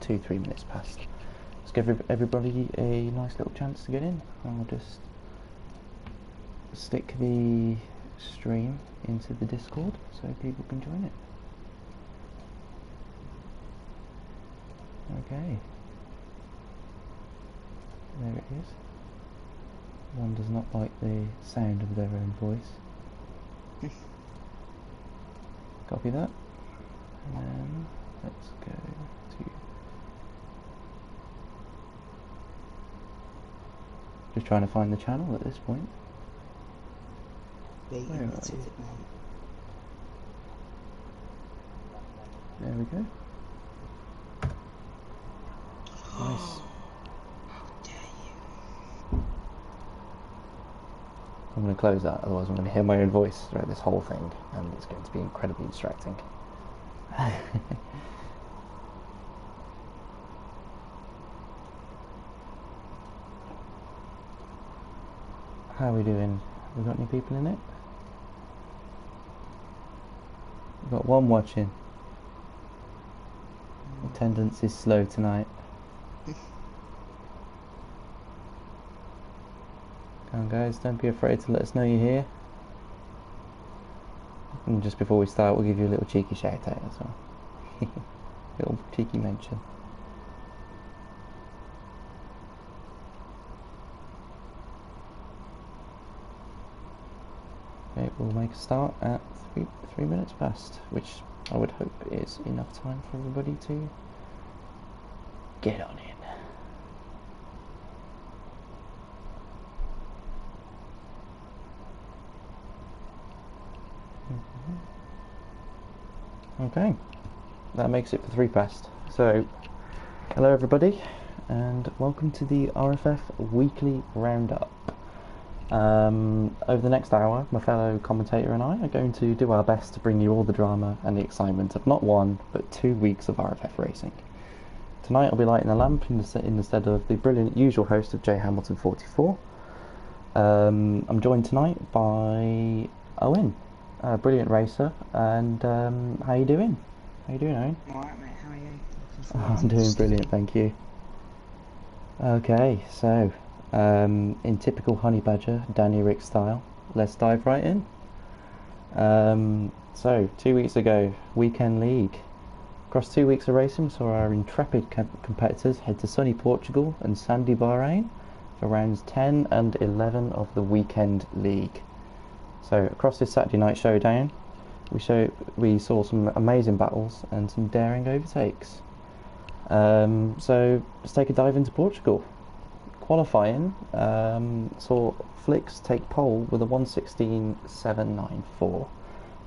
3 minutes past. Let's give everybody a nice little chance to get in. I'll just stick the stream into the Discord so people can join it. Okay. There it is. One does not like the sound of their own voice. Copy that. And then let's go to... Just trying to find the channel at this point. Where are you? There we go. Nice. How dare you? I'm going to close that, otherwise I'm going to hear my own voice throughout this whole thing, and it's going to be incredibly distracting. How are we doing? Have we got any people in it? We've got one watching. Attendance is slow tonight. Come on guys, don't be afraid to let us know you're here. And just before we start, we'll give you a little cheeky shout out as well. Little cheeky mention. Okay, we'll make a start at 3 minutes past, which I would hope is enough time for everybody to get on in. Okay, that makes it for 3 past. So, hello everybody, and welcome to the RFF Weekly Roundup. Over the next hour, my fellow commentator and I are going to do our best to bring you all the drama and the excitement of not 1, but 2 weeks of RFF racing. Tonight I'll be lighting the lamp in the stead of the brilliant usual host of J Hamilton 44. I'm joined tonight by Owen, a brilliant racer, and how you doing? How you doing, Owen? Alright mate, how are you? I'm doing brilliant, thank you. Okay, so in typical Honey Badger Danny Rick style, let's dive right in. So 2 weeks ago, Weekend League. Across 2 weeks of racing, we saw our intrepid competitors head to sunny Portugal and sandy Bahrain for rounds 10 and 11 of the Weekend League. So across this Saturday night showdown, we saw some amazing battles and some daring overtakes. So let's take a dive into Portugal. Qualifying saw Flix take pole with a 1:16.794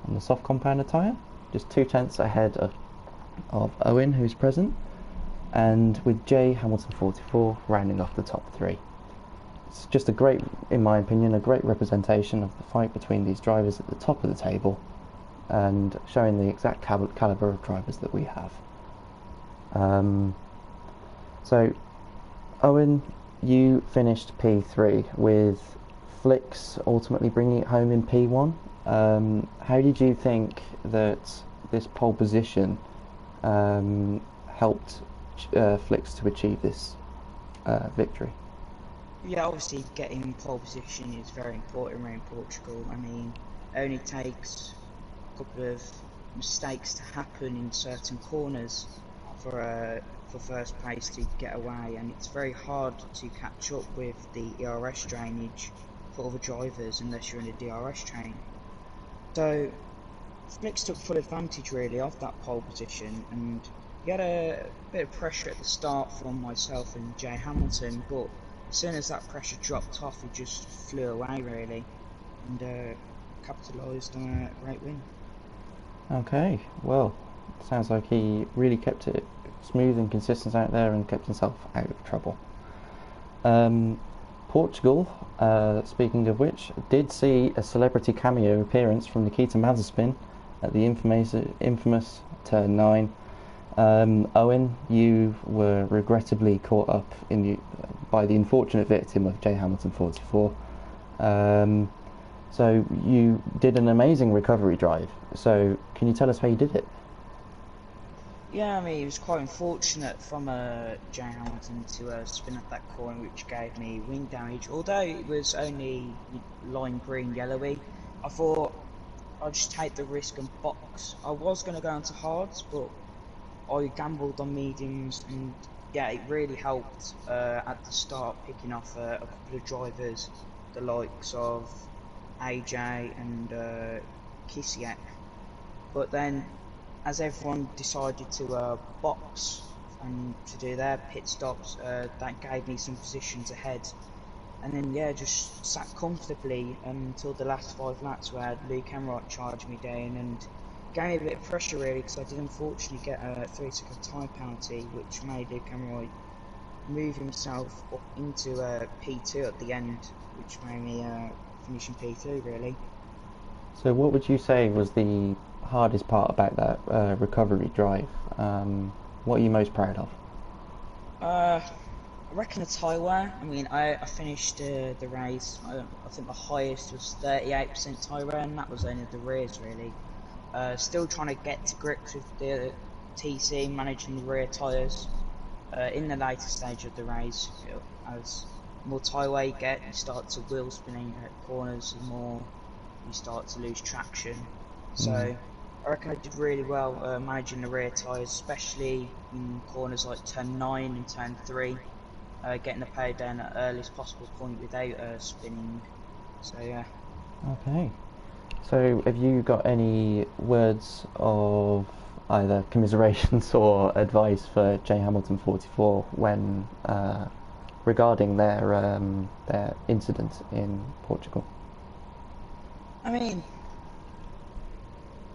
on the soft compounder tyre, just 2/10 ahead of Owen, who's present, and with J Hamilton 44 rounding off the top 3. It's just a great, in my opinion, a great representation of the fight between these drivers at the top of the table, and showing the exact calibre of drivers that we have. So, Owen, you finished P3 with Flix ultimately bringing it home in P1. How did you think that this pole position helped Flix to achieve this victory? Yeah, obviously getting pole position is very important around Portugal. I mean, it only takes a couple of mistakes to happen in certain corners for first place to get away, and it's very hard to catch up with the ERS drainage for other drivers unless you're in a DRS train. So Flix took full advantage really of that pole position, and he had a bit of pressure at the start from myself and J Hamilton, but as soon as that pressure dropped off, he just flew away really, and capitalised on a great win. Okay, well, sounds like he really kept it smooth and consistent out there and kept himself out of trouble. Portugal, speaking of which, did see a celebrity cameo appearance from Nikita Mazepin at the infamous Turn 9. Owen, you were regrettably caught up by the unfortunate victim of J Hamilton 44. So you did an amazing recovery drive. So can you tell us how you did it? Yeah, I mean, it was quite unfortunate from Jay Hamilton to spin up that corner, which gave me wing damage. Although it was only lime green yellowy, I thought I'd just take the risk and box. I was going to go into hards, but I gambled on mediums, and yeah, it really helped at the start picking off a couple of drivers, the likes of AJ and Kisiak. But then, as everyone decided to box and to do their pit stops, that gave me some positions ahead. And then, yeah, just sat comfortably until the last 5 laps where Luke Emright charged me down and gave me a bit of pressure really, because I did unfortunately get a 3-second time penalty, which made Luke Emright move himself up into P2 at the end, which made me finish in P3 really. So, what would you say was the hardest part about that recovery drive? What are you most proud of? I reckon a tyre wear. I mean, I finished the race. I think the highest was 38% tyre wear, and that was only the rears really. Still trying to get to grips with the TC, managing the rear tyres. In the later stage of the race, as more tyre wear you get, you start to wheel spinning at corners, and more you start to lose traction. So Mm. I reckon I did really well managing the rear tyres, especially in corners like turn 9 and turn 3. Getting the power down at the earliest possible point without spinning. So yeah. Okay. So, have you got any words of either commiserations or advice for J Hamilton 44 when regarding their incident in Portugal? I mean,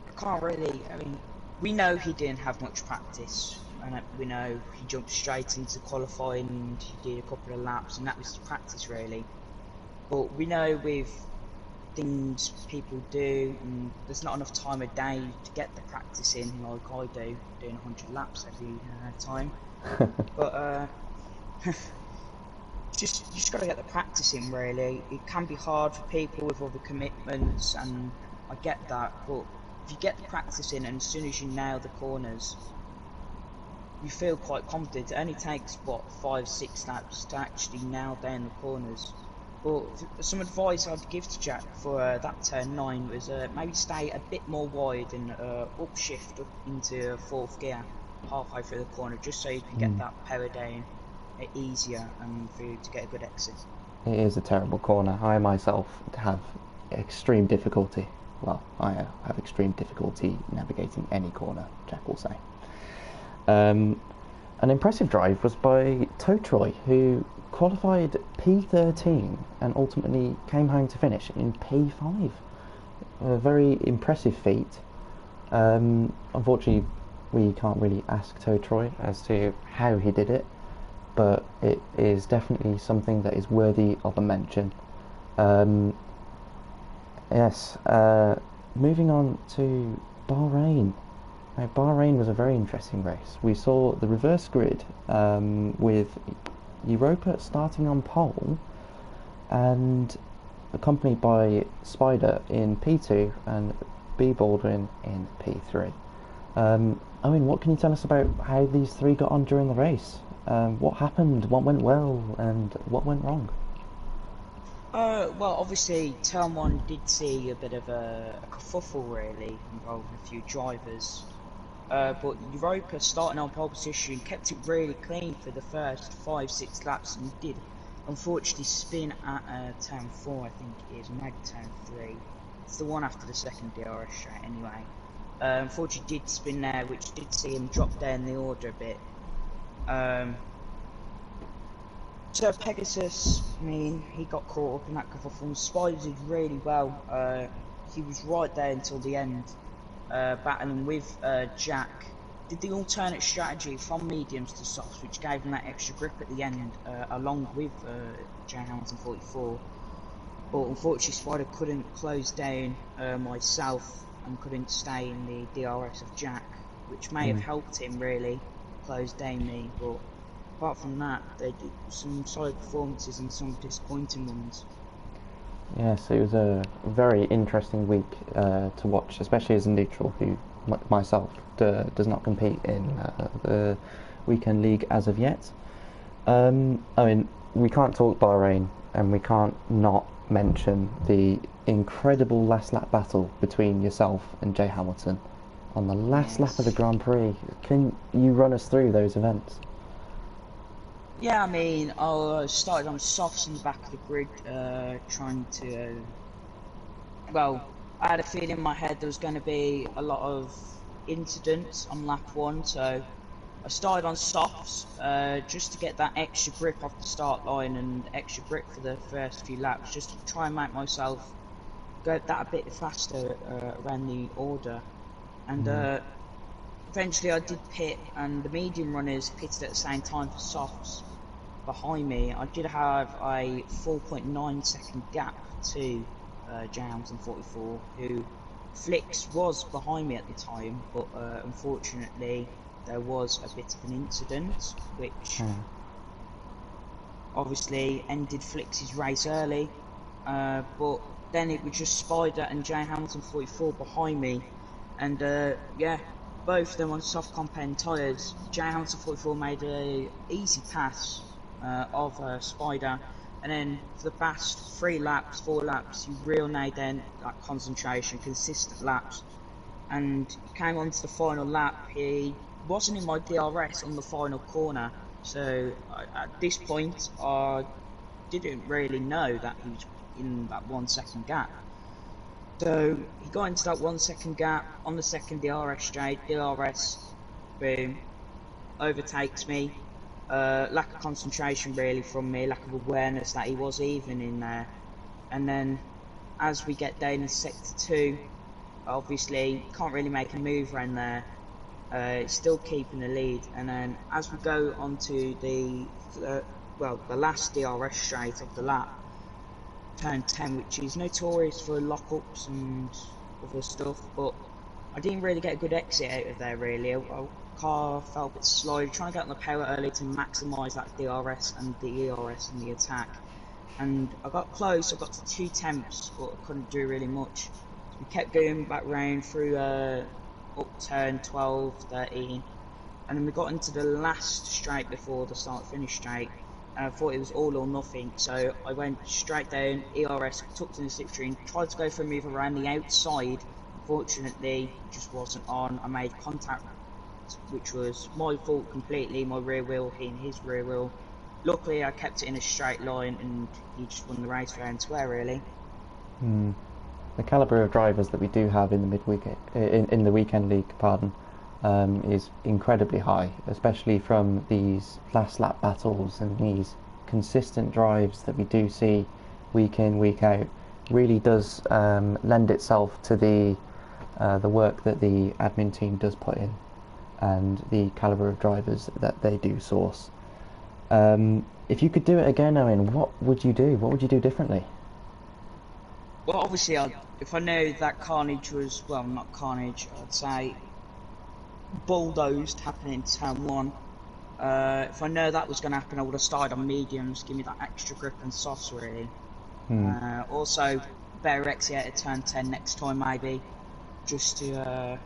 I can't really. I mean, we know he didn't have much practice, and we know he jumped straight into qualifying and he did a couple of laps, and that was the practice really. But we know with things people do, and there's not enough time a day to get the practice in like I do, doing 100 laps every time. But you just got to get the practice in really. It can be hard for people with other commitments, and I get that, but if you get the practice in and as soon as you nail the corners, you feel quite confident. It only takes what 5-6 laps to actually nail down the corners. But some advice I'd give to Jack for that turn 9 was maybe stay a bit more wide and upshift up into 4th gear halfway through the corner, just so you can get Mm. that power down easier and for you to get a good exit. It is a terrible corner. I myself have extreme difficulty. Well, I have extreme difficulty navigating any corner, Jack will say. Um, an impressive drive was by Totroy, who qualified P13 and ultimately came home to finish in P5. A very impressive feat. Unfortunately, we can't really ask Totroy as to how he did it, but it is definitely something that is worthy of a mention. Um, yes, moving on to Bahrain. Now, Bahrain was a very interesting race. We saw the reverse grid with Europa starting on pole and accompanied by Spider in P2 and B. Baldwin in P3. Owen, what can you tell us about how these three got on during the race? What happened, what went well, and what went wrong? Well, obviously, turn 1 did see a bit of a kerfuffle really, involving a few drivers. But Europa starting on pole position kept it really clean for the first 5-6 laps, and did unfortunately spin at turn 4, I think it is, maybe turn 3. It's the one after the second DRS straight anyway. Unfortunately did spin there, which did see him drop down the order a bit. So Pegasus, I mean, he got caught up in that kerfuffle. Spider did really well. He was right there until the end, battling with Jack. Did the alternate strategy from mediums to softs, which gave him that extra grip at the end, along with J Hamilton 44. But unfortunately, Spider couldn't close down myself and couldn't stay in the DRS of Jack, which may have helped him really close down me. But apart from that, they did some solid performances and some disappointing ones. Yes, it was a very interesting week to watch, especially as a neutral who myself, does not compete in the weekend league as of yet. I mean, we can't talk Bahrain, and we can't not mention the incredible last lap battle between yourself and Jay Hamilton on the last lap of the Grand Prix. Can you run us through those events? Yeah, I mean, I started on softs in the back of the grid, trying to. Well, I had a feeling in my head there was going to be a lot of incidents on lap one, so I started on softs just to get that extra grip off the start line and extra grip for the first few laps, just to try and make myself go that a bit faster around the order. And eventually I did pit, and the medium runners pitted at the same time for softs behind me. I did have a 4.9 second gap to Jams and 44, who Flix was behind me at the time, but unfortunately there was a bit of an incident which obviously ended Flix's race early, but then it was just Spider and Jay Hamilton 44 behind me, and yeah, both of them on soft compound tyres. Jay Hamilton 44 made a easy pass of Spider, and then for the past 4 laps, you really need then that concentration, consistent laps, and he came on to the final lap. He wasn't in my DRS on the final corner, so at this point I didn't really know that he was in that 1 second gap. So he got into that 1 second gap on the second DRS straight, DRS, boom, overtakes me. Lack of concentration really from me, lack of awareness that he was even in there. And then as we get down in sector 2, obviously can't really make a move around there. It's still keeping the lead, and then as we go onto the last DRS straight of the lap, turn 10, which is notorious for lockups and other stuff, but I didn't really get a good exit out of there really. Our car felt a bit slow, trying to get on the power early to maximise that DRS and the ERS and the attack, and I got close. I got to 2 temps, but I couldn't do really much. So we kept going back round through up turn 12, 13, and then we got into the last straight before the start finish straight, and I thought it was all or nothing, so I went straight down, ERS, tucked in the slipstream, tried to go for a move around the outside. Unfortunately, it just wasn't on. I made contact, which was my fault completely, my rear wheel hitting his rear wheel. Luckily I kept it in a straight line, and he just won the race fair and square really. The calibre of drivers that we do have in the midweek in the weekend league, is incredibly high, especially from these last lap battles and these consistent drives that we do see week in, week out. Really does lend itself to the work that the admin team does put in and the calibre of drivers that they do source. If you could do it again, Owen, what would you do? What would you do differently? Well, obviously, if I know that carnage was, well, not carnage, I'd say bulldozed happening in turn 1. If I know that was going to happen, I would have started on mediums, give me that extra grip and softs really. Also, better exit at turn 10 next time maybe, just to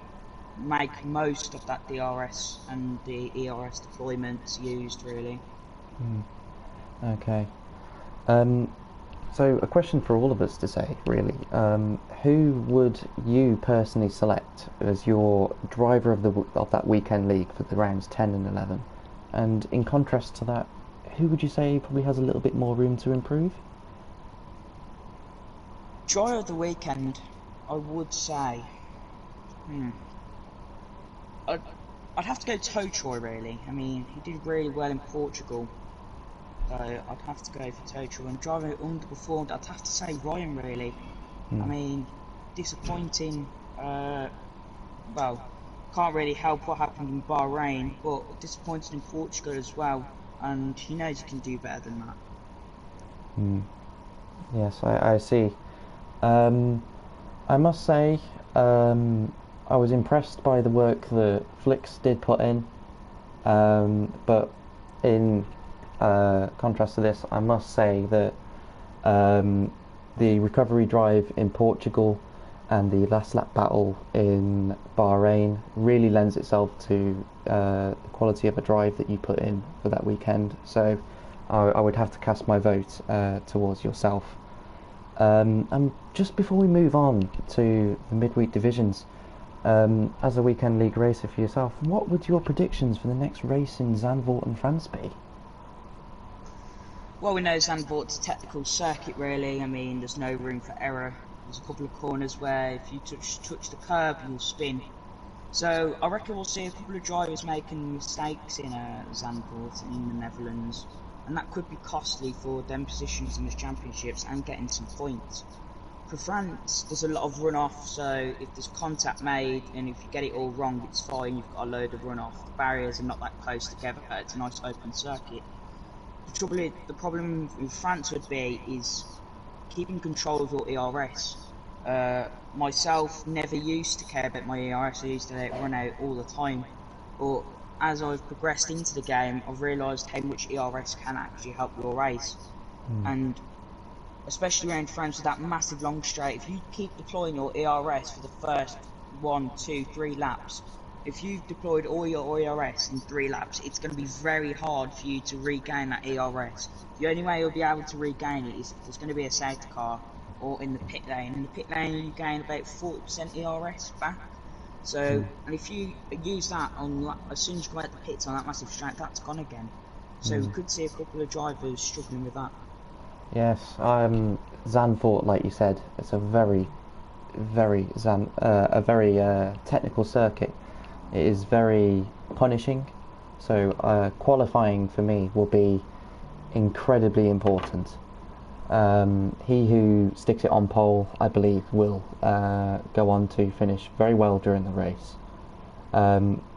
make most of that DRS and the ERS deployments used really. Okay. So a question for all of us to say, really. Who would you personally select as your driver of that weekend league for the rounds 10 and 11? And in contrast to that, who would you say probably has a little bit more room to improve? Driver of the weekend, I would say. I'd have to go Totroy really. I mean, he did really well in Portugal. So I'd have to go for Total, and driving underperformed, I'd have to say Ryan really. I mean, disappointing, well, can't really help what happened in Bahrain, but disappointing in Portugal as well, and he knows he can do better than that. Yes, I see. I must say, I was impressed by the work that Flix did put in, but in contrast to this, I must say that the recovery drive in Portugal and the last lap battle in Bahrain really lends itself to the quality of a drive that you put in for that weekend. So I would have to cast my vote towards yourself. And just before we move on to the midweek divisions, as a weekend league racer for yourself, what would your predictions for the next race in Zandvoort and France be? Well, we know Zandvoort's a technical circuit, really. I mean, there's no room for error. There's a couple of corners where if you touch the curb, you'll spin. So I reckon we'll see a couple of drivers making mistakes in Zandvoort in the Netherlands, and that could be costly for them positions in the championships and getting some points. For France, there's a lot of runoff, so if there's contact made and if you get it all wrong, it's fine, you've got a load of runoff. The barriers are not that close together, it's a nice open circuit. The problem with France would be is keeping control of your ERS. Myself never used to care about my ERS, I used to let it run out all the time. But as I've progressed into the game, I've realised how much ERS can actually help your race. And especially around France with that massive long straight, if you keep deploying your ERS for the first 1, 2, 3 laps, if you've deployed all your ERS in 3 laps, it's going to be very hard for you to regain that ERS. The only way you'll be able to regain it is if there's going to be a safety car or in the pit lane. In the pit lane, you gain about 40% ERS back. So, and if you use that on as soon as you go out the pits on that massive straight, that's gone again. So we could see a couple of drivers struggling with that. Yes, Zandvoort, like you said, it's a very technical circuit. It is very punishing, so qualifying for me will be incredibly important. He who sticks it on pole, I believe, will go on to finish very well during the race.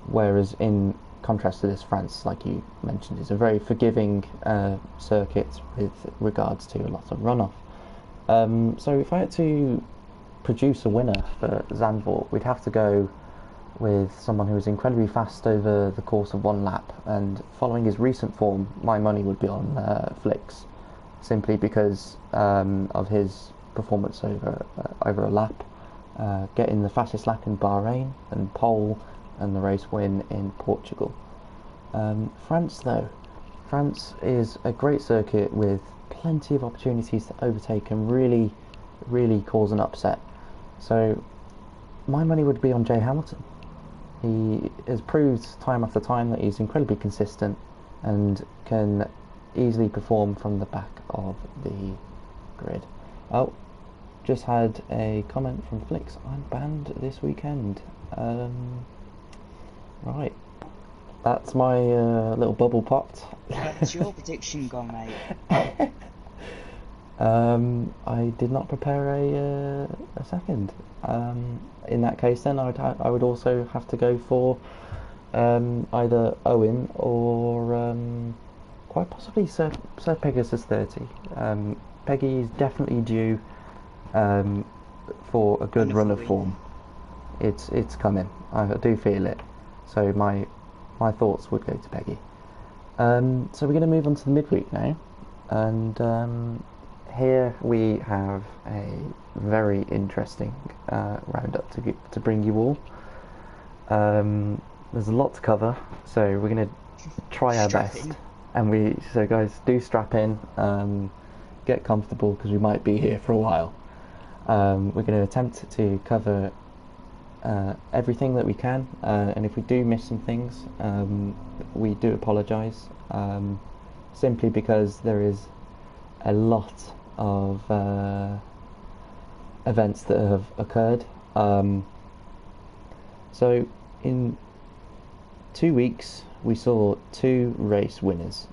Whereas in contrast to this, France, like you mentioned, is a very forgiving circuit with regards to a lot of runoff. So if I had to produce a winner for Zandvoort, we'd have to go with someone who was incredibly fast over the course of one lap, and following his recent form, my money would be on Flix, simply because of his performance over a lap, getting the fastest lap in Bahrain and pole and the race win in Portugal. France though, France is a great circuit with plenty of opportunities to overtake and really cause an upset. So my money would be on Jay Hamilton. He has proved time after time that he's incredibly consistent and can easily perform from the back of the grid. Oh, just had a comment from Flix. I'm banned this weekend. Right, that's my little bubble popped. That's your prediction gone, mate. I did not prepare a second. In that case, then I would also have to go for either Owen or quite possibly Sir Pegasus 30. Peggy is definitely due for a good run of form. It's coming. I do feel it. So my thoughts would go to Peggy. So we're going to move on to the midweek now, and here we have a very interesting roundup to bring you all. There's a lot to cover, so we're going to try our best. And so guys, do strap in, get comfortable because we might be here for a while. We're going to attempt to cover everything that we can, and if we do miss some things, we do apologise, simply because there is a lot of events that have occurred. So in 2 weeks we saw two new race winners,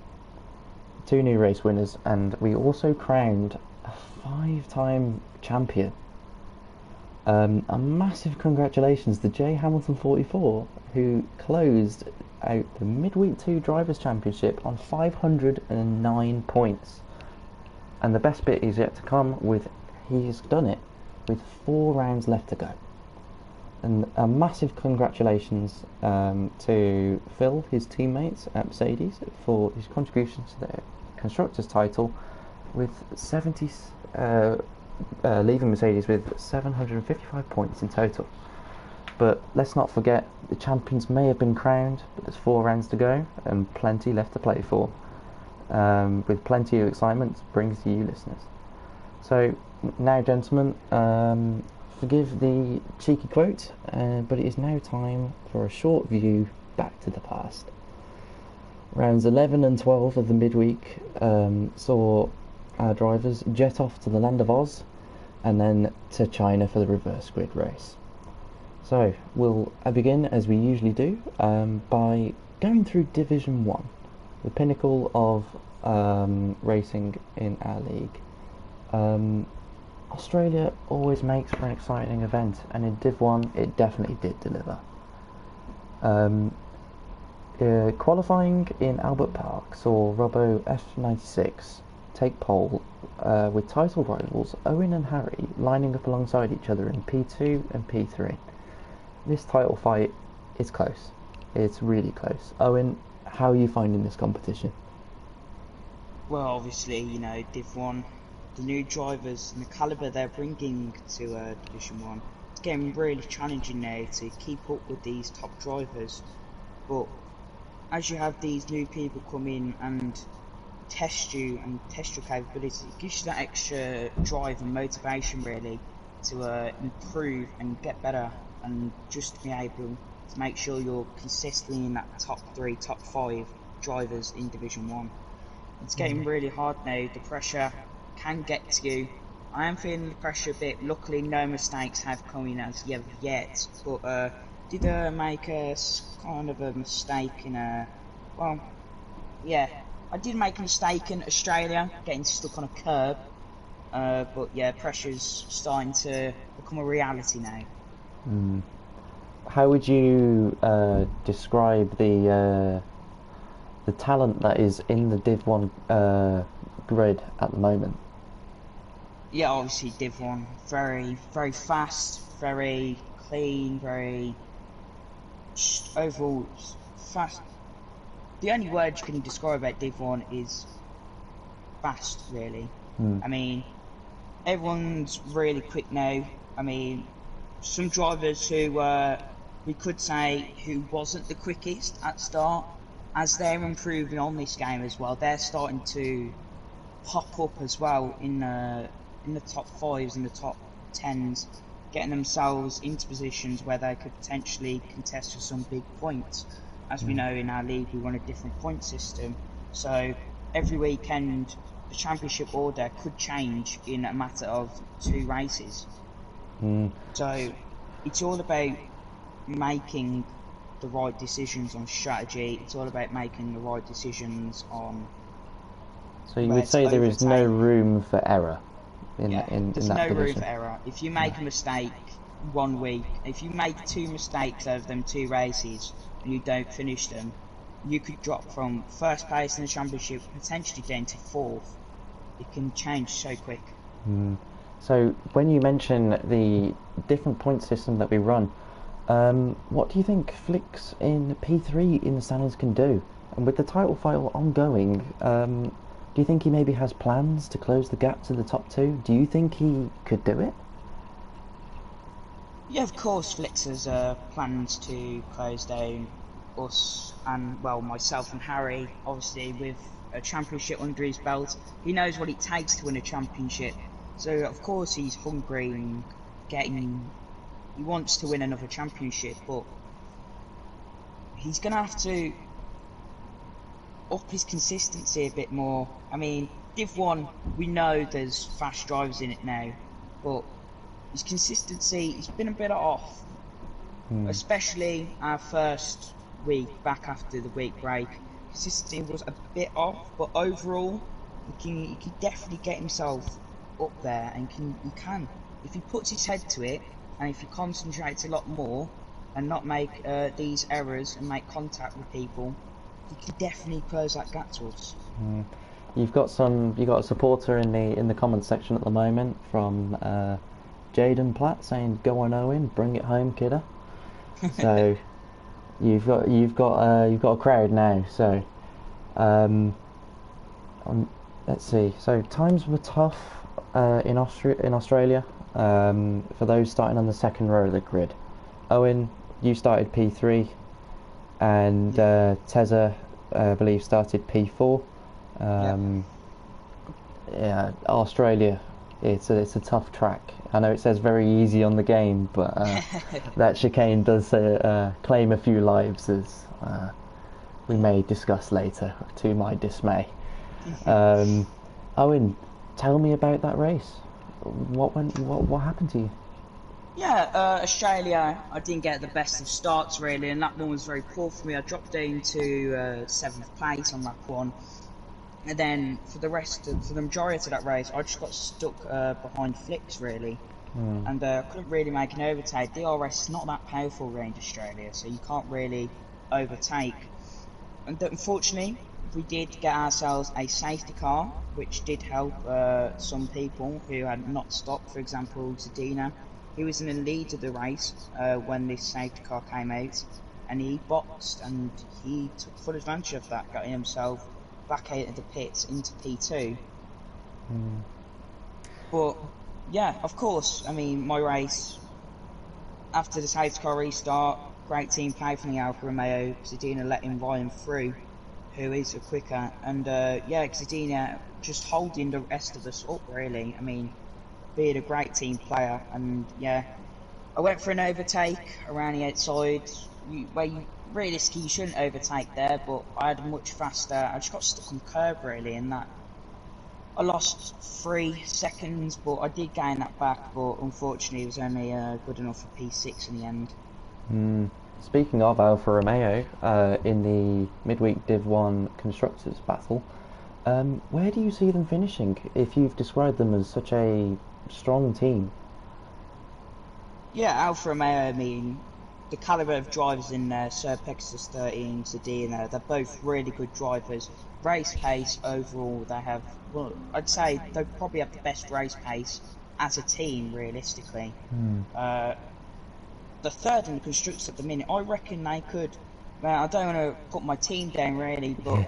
and we also crowned a 5-time champion. A massive congratulations to Jay Hamilton 44, who closed out the Midweek 2 Drivers' Championship on 509 points. And the best bit is yet to come, he's done it with 4 rounds left to go. And a massive congratulations to Phil, his teammates at Mercedes, for his contributions to the Constructors' title, with leaving Mercedes with 755 points in total. But let's not forget, the champions may have been crowned, but there's 4 rounds to go and plenty left to play for, with plenty of excitement to bring to you listeners. So now, gentlemen, forgive the cheeky quote, but it is now time for a short view back to the past. Rounds 11 and 12 of the midweek saw our drivers jet off to the land of Oz and then to China for the reverse grid race. So we'll begin, as we usually do, by going through Division 1, the pinnacle of racing in our league. Australia always makes for an exciting event, and in Div 1 it definitely did deliver. Qualifying in Albert Park saw Robbo F96 take pole with title rivals Owen and Harry lining up alongside each other in P2 and P3. This title fight is close. It's really close. Owen, how are you finding this competition? Well, obviously, you know, Div 1, the new drivers and the calibre they're bringing to Division 1, it's getting really challenging now to keep up with these top drivers. But as you have these new people come in and test you and test your capabilities, it gives you that extra drive and motivation really to improve and get better, and just to be able to make sure you're consistently in that top 3, top 5 drivers in Division 1. It's getting really hard now. The pressure can get to you. I am feeling the pressure a bit. Luckily, no mistakes have come in as yet. But did make a kind of a mistake in well, yeah, I did make a mistake in Australia, getting stuck on a curb. But yeah, pressure's starting to become a reality now. How would you describe the talent that is in the Div 1 grid at the moment? Yeah, obviously Div 1, very, very fast, very clean, very overall fast. The only word you can describe about Div 1 is fast, really. I mean, everyone's really quick now. I mean, some drivers who we could say who wasn't the quickest at start, as they're improving on this game as well, they're starting to pop up as well in the top 5s and the top 10s, getting themselves into positions where they could potentially contest for some big points. As we know, in our league we run a different point system, so every weekend the championship order could change in a matter of 2 races. So it's all about making the right decisions on strategy. It's all about making the right decisions on. So you would say there is no room for error in that there's position. no room for error. If you make a mistake one week, if you make 2 mistakes over them 2 races and you don't finish them, you could drop from first place in the championship potentially down to 4th. It can change so quick. So when you mention the different point system that we run, what do you think Flicks in P3 in the standings can do? And with the title fight ongoing, do you think he maybe has plans to close the gap to the top 2? Do you think he could do it? Yeah, of course Flicks has plans to close down us and, well, myself and Harry. Obviously with a championship under his belt, he knows what it takes to win a championship. So of course he's hungry and he wants to win another championship, but he's going to have to up his consistency a bit more. I mean, Div 1, we know there's fast drivers in it now, but his consistency, he's been a bit off, especially our first week back after the week break. Consistency was a bit off, but overall he can definitely get himself up there, and he can if he puts his head to it, and if he concentrates a lot more and not make these errors and make contact with people, he can definitely close that gap to us. You've got a supporter in the comments section at the moment from Jaden Platt saying, "Go on, Owen, bring it home, kidder." So you've got a crowd now. So let's see. So times were tough in Australia. For those starting on the second row of the grid, Owen, you started P3, and Yeah. Tezza, I believe, started P4. Yeah. Yeah, Australia, it's a tough track. I know it says very easy on the game, but that chicane does claim a few lives, as we may discuss later, to my dismay. Um, Owen, tell me about that race. What happened to you? Yeah, Australia, I didn't get the best of starts really, and lap one was very poor for me. I dropped down to seventh place on lap one, and then for the majority of that race, I just got stuck behind Flicks really, and couldn't really make an overtake. DRS is not that powerful around Australia, so you can't really overtake. And unfortunately, we did get ourselves a safety car, which did help some people who had not stopped. For example, Zadina, he was in the lead of the race when this safety car came out, and he boxed and he took full advantage of that, getting himself back out of the pits into P2. But yeah, of course, I mean, my race after the safety car restart, great team play from the Alfa Romeo. Zadina letting Ryan through, who is a quicker, and yeah, Zadina just holding the rest of us up really. I mean, being a great team player, and yeah, I went for an overtake around the outside, where you realistically you shouldn't overtake there, but I had a much faster. I just got stuck on the curb really, and that I lost 3 seconds, but I did gain that back. But unfortunately, it was only good enough for P6 in the end. Speaking of Alfa Romeo, in the midweek Div 1 Constructors battle, where do you see them finishing if you've described them as such a strong team? Yeah, Alfa Romeo, I mean, the caliber of drivers in there, Sir Pegasus 13, Zadina, they're both really good drivers. Race pace overall, they have, well, I'd say they probably have the best race pace as a team, realistically. The third in the constructors at the minute, I reckon they could, well, I don't want to put my team down really, but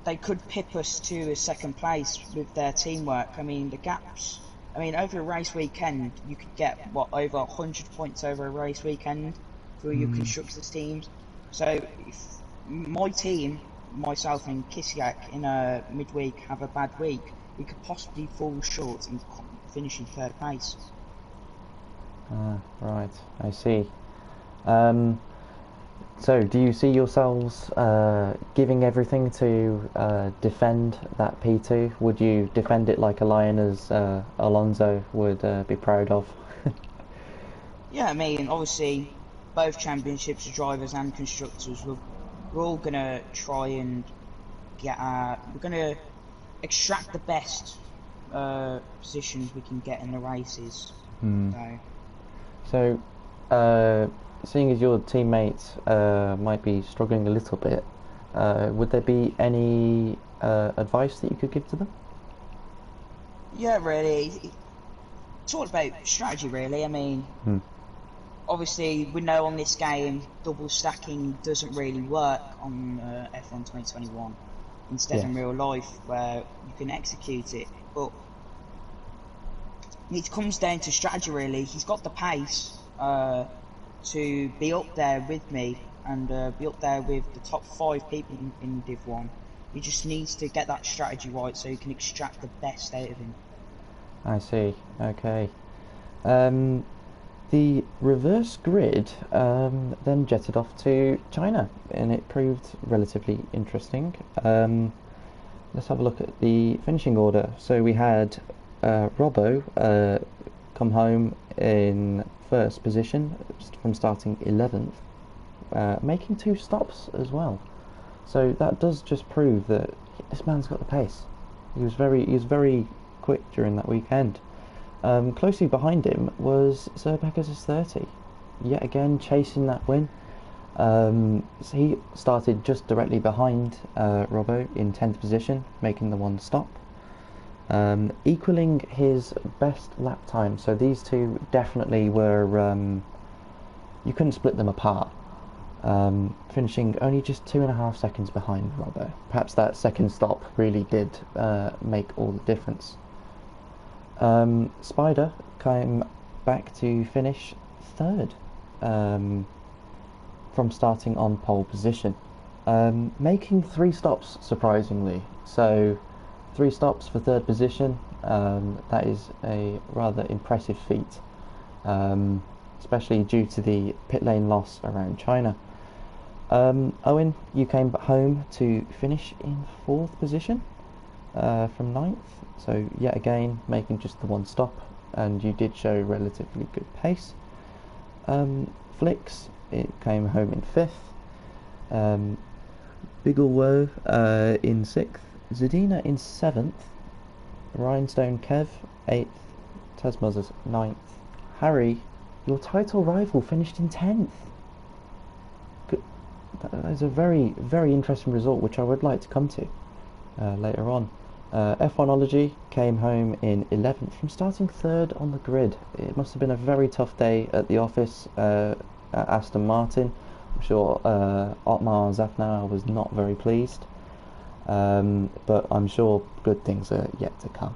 they could pip us to a second place with their teamwork. I mean, the gaps. I mean, over a race weekend, you could get what, over 100 points over a race weekend for your constructors teams. So if my team, myself and Kissiak, in a midweek have a bad week, we could possibly fall short in finishing third place. Right, I see. So, do you see yourselves giving everything to defend that P2? Would you defend it like a lion, as Alonso would be proud of? Yeah, I mean, obviously, both championships, drivers and constructors, we're all gonna try and we're gonna extract the best positions we can get in the races. So, seeing as your teammates might be struggling a little bit, would there be any advice that you could give to them? Yeah, really. It's all about strategy, really. I mean, obviously, we know on this game, double stacking doesn't really work on F1 2021. Instead, in real life, where you can execute it. But it comes down to strategy, really. He's got the pace to be up there with me and be up there with the top 5 people in Div 1. He just needs to get that strategy right so he can extract the best out of him. I see. Okay. The reverse grid then jetted off to China, and it proved relatively interesting. Let's have a look at the finishing order. So we had Robbo come home in first position from starting 11th, making 2 stops as well. So that does just prove that this man's got the pace. He was very quick during that weekend. Closely behind him was Sir Pegasus 30, yet again chasing that win. So he started just directly behind Robbo in 10th position, making the 1 stop, equaling his best lap time. So these two definitely were, you couldn't split them apart. Finishing only just 2.5 seconds behind Robbo. Perhaps that second stop really did make all the difference. Spider came back to finish third, from starting on pole position, making 3 stops surprisingly. So 3 stops for third position. That is a rather impressive feat, especially due to the pit lane loss around China. Owen, you came home to finish in 4th position, from 9th. So yet again, making just the 1 stop, and you did show relatively good pace. Flicks, it came home in 5th. Bigglewoe in 6th. Zadina in 7th. Rhinestone Kev 8th. Tasmuzzers 9th. Harry, your title rival, finished in 10th. That is a very, very interesting result, which I would like to come to later on. F1ology came home in 11th from starting 3rd on the grid. It must have been a very tough day at the office at Aston Martin. I'm sure Otmar Zafnar was not very pleased, but I'm sure good things are yet to come,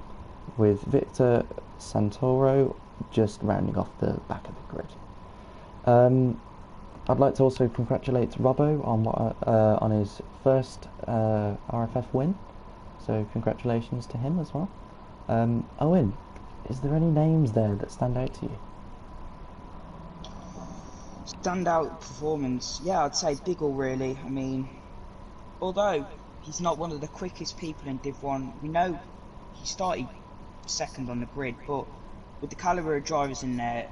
with Victor Santoro just rounding off the back of the grid. I'd like to also congratulate Robbo on his first RFF win, so congratulations to him as well. Owen, is there any names there that stand out to you? Standout performance, yeah, I'd say Biggle really. I mean, although he's not one of the quickest people in Div 1, we know he started 2nd on the grid, but with the calibre of drivers in there,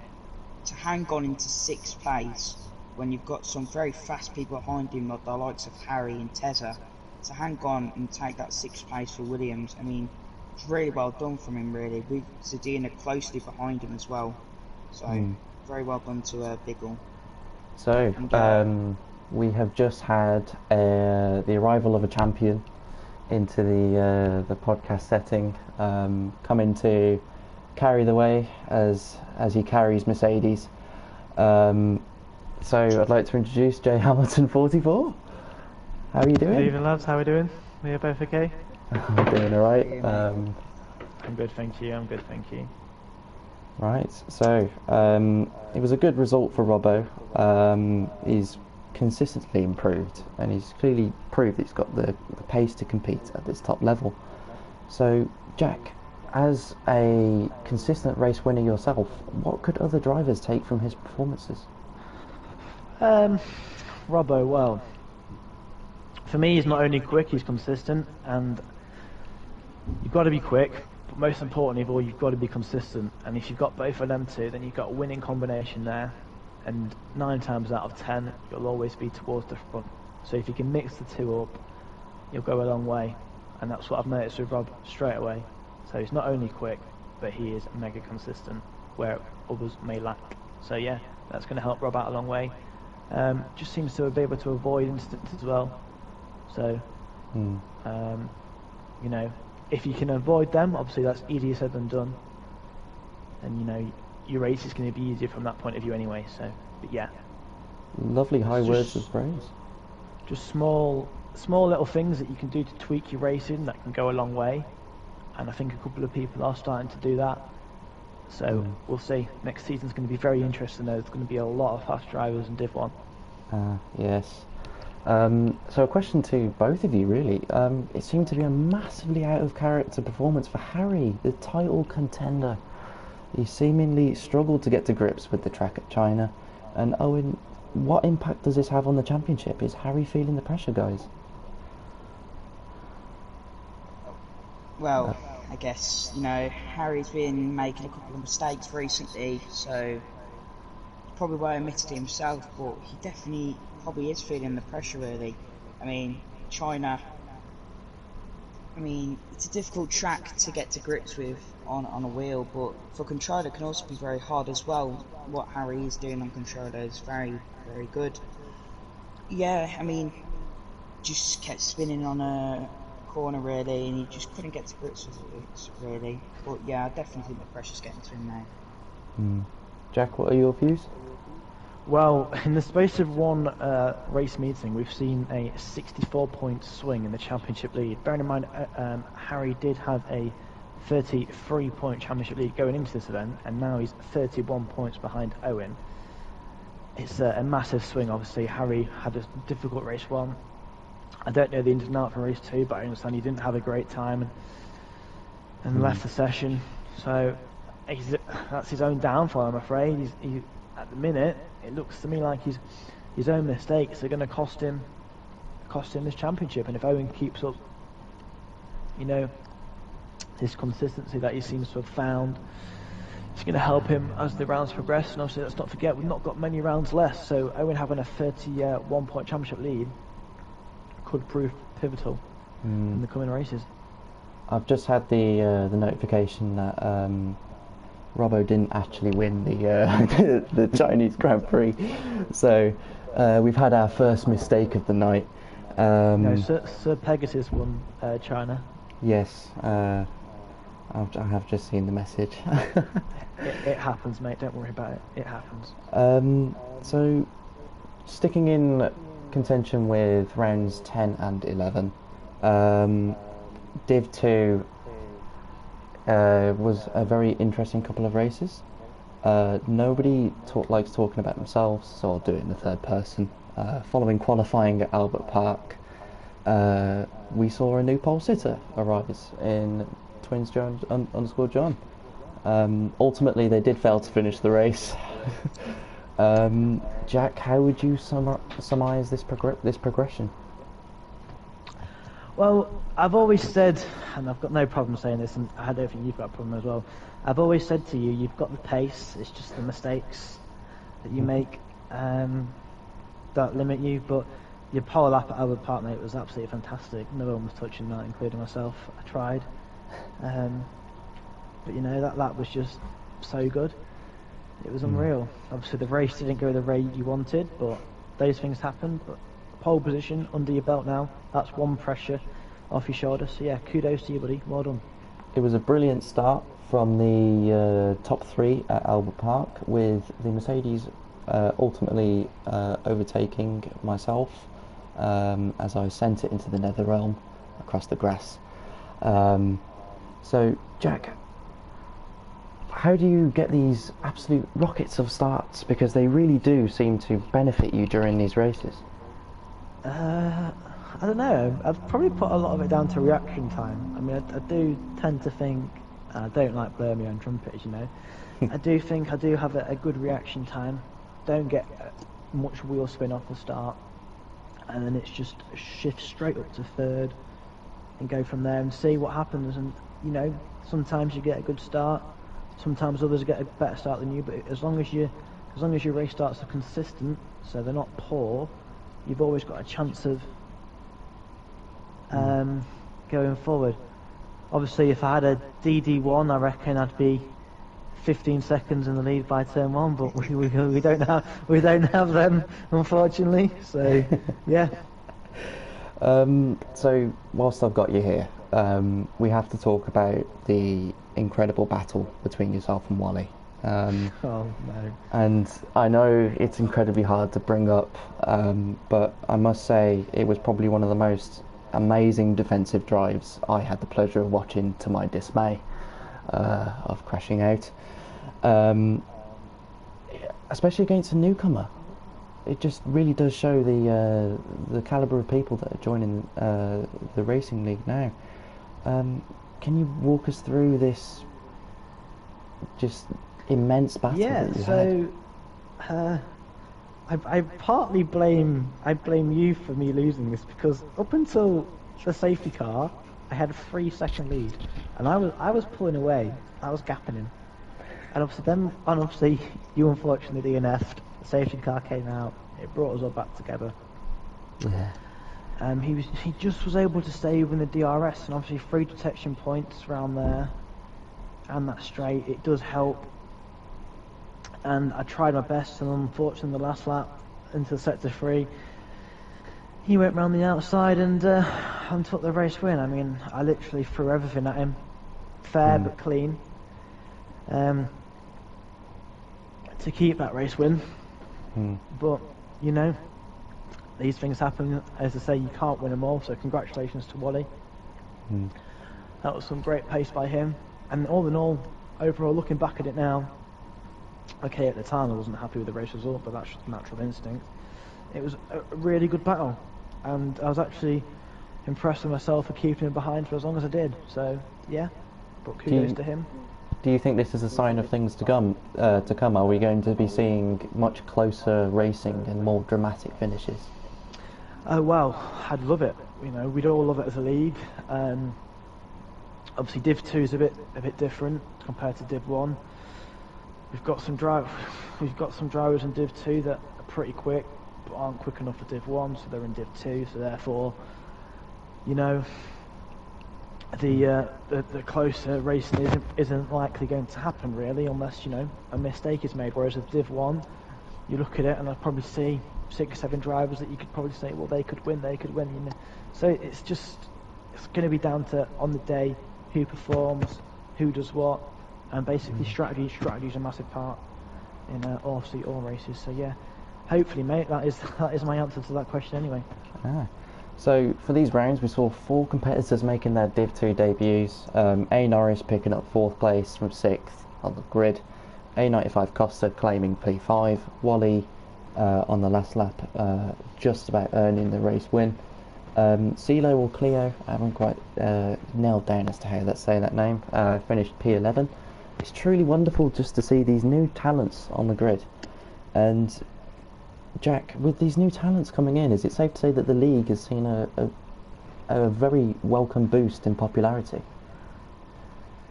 to hang on into 6th place when you've got some very fast people behind him, like the likes of Harry and Tezza, to hang on and take that 6th place for Williams, I mean, it's really well done from him really, with Zadina closely behind him as well. So, very well done to Biggle. So, we have just had the arrival of a champion into the podcast setting, coming to carry the way as he carries Mercedes. So I'd like to introduce Jay Hamilton 44. How are you doing? Good evening, lads. How are we doing? We are both okay? I'm doing alright. I'm good, thank you. Right, so it was a good result for Robbo. He's consistently improved, and he's clearly proved that he's got the pace to compete at this top level. So, Jack, as a consistent race winner yourself, what could other drivers take from his performances? Robbo, well, for me, he's not only quick, he's consistent, and you've got to be quick, but most importantly of all, you've got to be consistent. And if you've got both of them two, then you've got a winning combination there, and 9 times out of 10, you'll always be towards the front. So if you can mix the two up, you'll go a long way, and that's what I've noticed with Rob straight away. So he's not only quick, but he is mega consistent, where others may lack. So yeah, that's going to help Rob out a long way. Just seems to be able to avoid incidents as well. So, you know, if you can avoid them, obviously that's easier said than done. And you know, your race is going to be easier from that point of view anyway. So, but yeah. Lovely high words of praise. Just small little things that you can do to tweak your racing that can go a long way. And I think a couple of people are starting to do that. So we'll see. Next season's going to be very interesting. There's going to be a lot of fast drivers in Div 1. Yes. So a question to both of you, really. It seemed to be a massively out of character performance for Harry, the title contender. He seemingly struggled to get to grips with the track at China. And Owen, what impact does this have on the championship? Is Harry feeling the pressure, guys? Well, I guess, you know, Harry's been making a couple of mistakes recently, so he probably won't admit it to himself, but he definitely probably is feeling the pressure really. I mean, China, I mean, it's a difficult track to get to grips with on a wheel, but for controller it can also be very hard as well. What Harry is doing on controller is very, very good. Yeah, I mean, just kept spinning on a corner really, and he just couldn't get to grips with it really. But yeah, I definitely think the pressure's getting to him now. Jack, what are your views? Well, in the space of one race meeting, we've seen a 64-point swing in the championship lead. Bearing in mind, Harry did have a 33-point championship lead going into this event, and now he's 31 points behind Owen. It's a massive swing. Obviously, Harry had a difficult race 1. I don't know the ins and outs from race 2, but I understand he didn't have a great time and left the session. So that's his own downfall, I'm afraid. He at the minute, it looks to me like his own mistakes are going to cost him this championship. And if Owen keeps up, this consistency that he seems to have found, it's going to help him as the rounds progress. And obviously, let's not forget, we've not got many rounds left, so Owen having a 31-point championship lead could prove pivotal in the coming races. I've just had the notification that Robbo didn't actually win the the Chinese Grand Prix, so we've had our first mistake of the night. No, Sir Pegasus won China. Yes, I have just seen the message. It happens, mate. Don't worry about it. It happens. So, sticking in contention with rounds 10 and 11, Div 2 was a very interesting couple of races. Nobody likes talking about themselves, so I'll do it in the third person. Following qualifying at Albert Park, we saw a new pole sitter arise in Twins Jones _ John. Ultimately, they did fail to finish the race. Jack, how would you surmise this progression? Well, I've always said, and I've got no problem saying this, and I don't think you've got a problem as well. I've always said to you, you've got the pace. It's just the mistakes that you make that limit you. But your pole lap at Albert Park, mate, was absolutely fantastic. No one was touching that, including myself. I tried, but that lap was just so good. It was unreal. Obviously, the race didn't go the way you wanted, but those things happen. But pole position under your belt now, that's one pressure off your shoulders. So yeah, kudos to you, buddy. Well done. It was a brilliant start from the top 3 at Albert Park, with the Mercedes ultimately overtaking myself as I sent it into the nether realm across the grass. So Jack, how do you get these absolute rockets of starts? Because they really do seem to benefit you during these races. I don't know. I'd probably put a lot of it down to reaction time. I mean, I do tend to think, and I don't like blowing my own trumpet, as you know. I do think I do have a good reaction time. Don't get much wheel spin off the start, and then it's just shift straight up to third and go from there and see what happens. And sometimes you get a good start, sometimes others get a better start than you. But as long as your race starts are consistent, so they're not poor, you've always got a chance of going forward. Obviously, if I had a DD1, I reckon I'd be 15 seconds in the lead by turn 1, but we don't have them, unfortunately. So yeah. So whilst I've got you here, we have to talk about the incredible battle between yourself and Wally. Oh no. And I know it's incredibly hard to bring up, but I must say it was probably one of the most amazing defensive drives I had the pleasure of watching, to my dismay, of crashing out. Especially against a newcomer. It just really does show the calibre of people that are joining the racing league now. Can you walk us through this just immense battle? Yeah, that you so I partly blame you for me losing this, because up until the safety car, I had a 3-second lead, and I was pulling away, I was gapping him, and obviously you unfortunately DNF'd. The safety car came out, it brought us all back together. Yeah. He just was able to stay within the DRS, and obviously 3 detection points around there, and that straight, it does help. And I tried my best, and unfortunately the last lap into sector 3, he went round the outside and took the race win. I mean, I literally threw everything at him, fair but clean, to keep that race win. But these things happen. As I say, you can't win them all, so congratulations to Wally. That was some great pace by him. And all in all, overall, looking back at it now, okay, at the time I wasn't happy with the race result, but that's just natural instinct. It was a really good battle, and I was actually impressed with myself for keeping him behind for as long as I did. So yeah, but kudos to him. Do you think this is a sign of things to come? Are we going to be seeing much closer racing and more dramatic finishes? Oh well, I'd love it. You know, we'd all love it as a league. Obviously, Div 2 is a bit different compared to Div 1. We've got some drivers in Div 2 that are pretty quick, but aren't quick enough for Div 1, so they're in Div 2. So therefore, you know, the closer racing isn't likely going to happen really, unless, you know, a mistake is made. Whereas with Div 1, you look at it and I'd probably see 6 or 7 drivers that you could probably say, well, they could win, you know. So it's going to be down to, on the day, who performs, who does what, and basically strategy is a massive part in all races. So yeah, hopefully, mate, that is my answer to that question anyway. So for these rounds, we saw 4 competitors making their Div 2 debuts. A Norris picking up 4th place from 6th on the grid. A95 Costa claiming P5. Wally on the last lap, just about earning the race win. CeeLo or Cleo, I haven't quite nailed down as to how let's say that name, finished P11. It's truly wonderful just to see these new talents on the grid. And Jack, with these new talents coming in, is it safe to say that the league has seen a very welcome boost in popularity?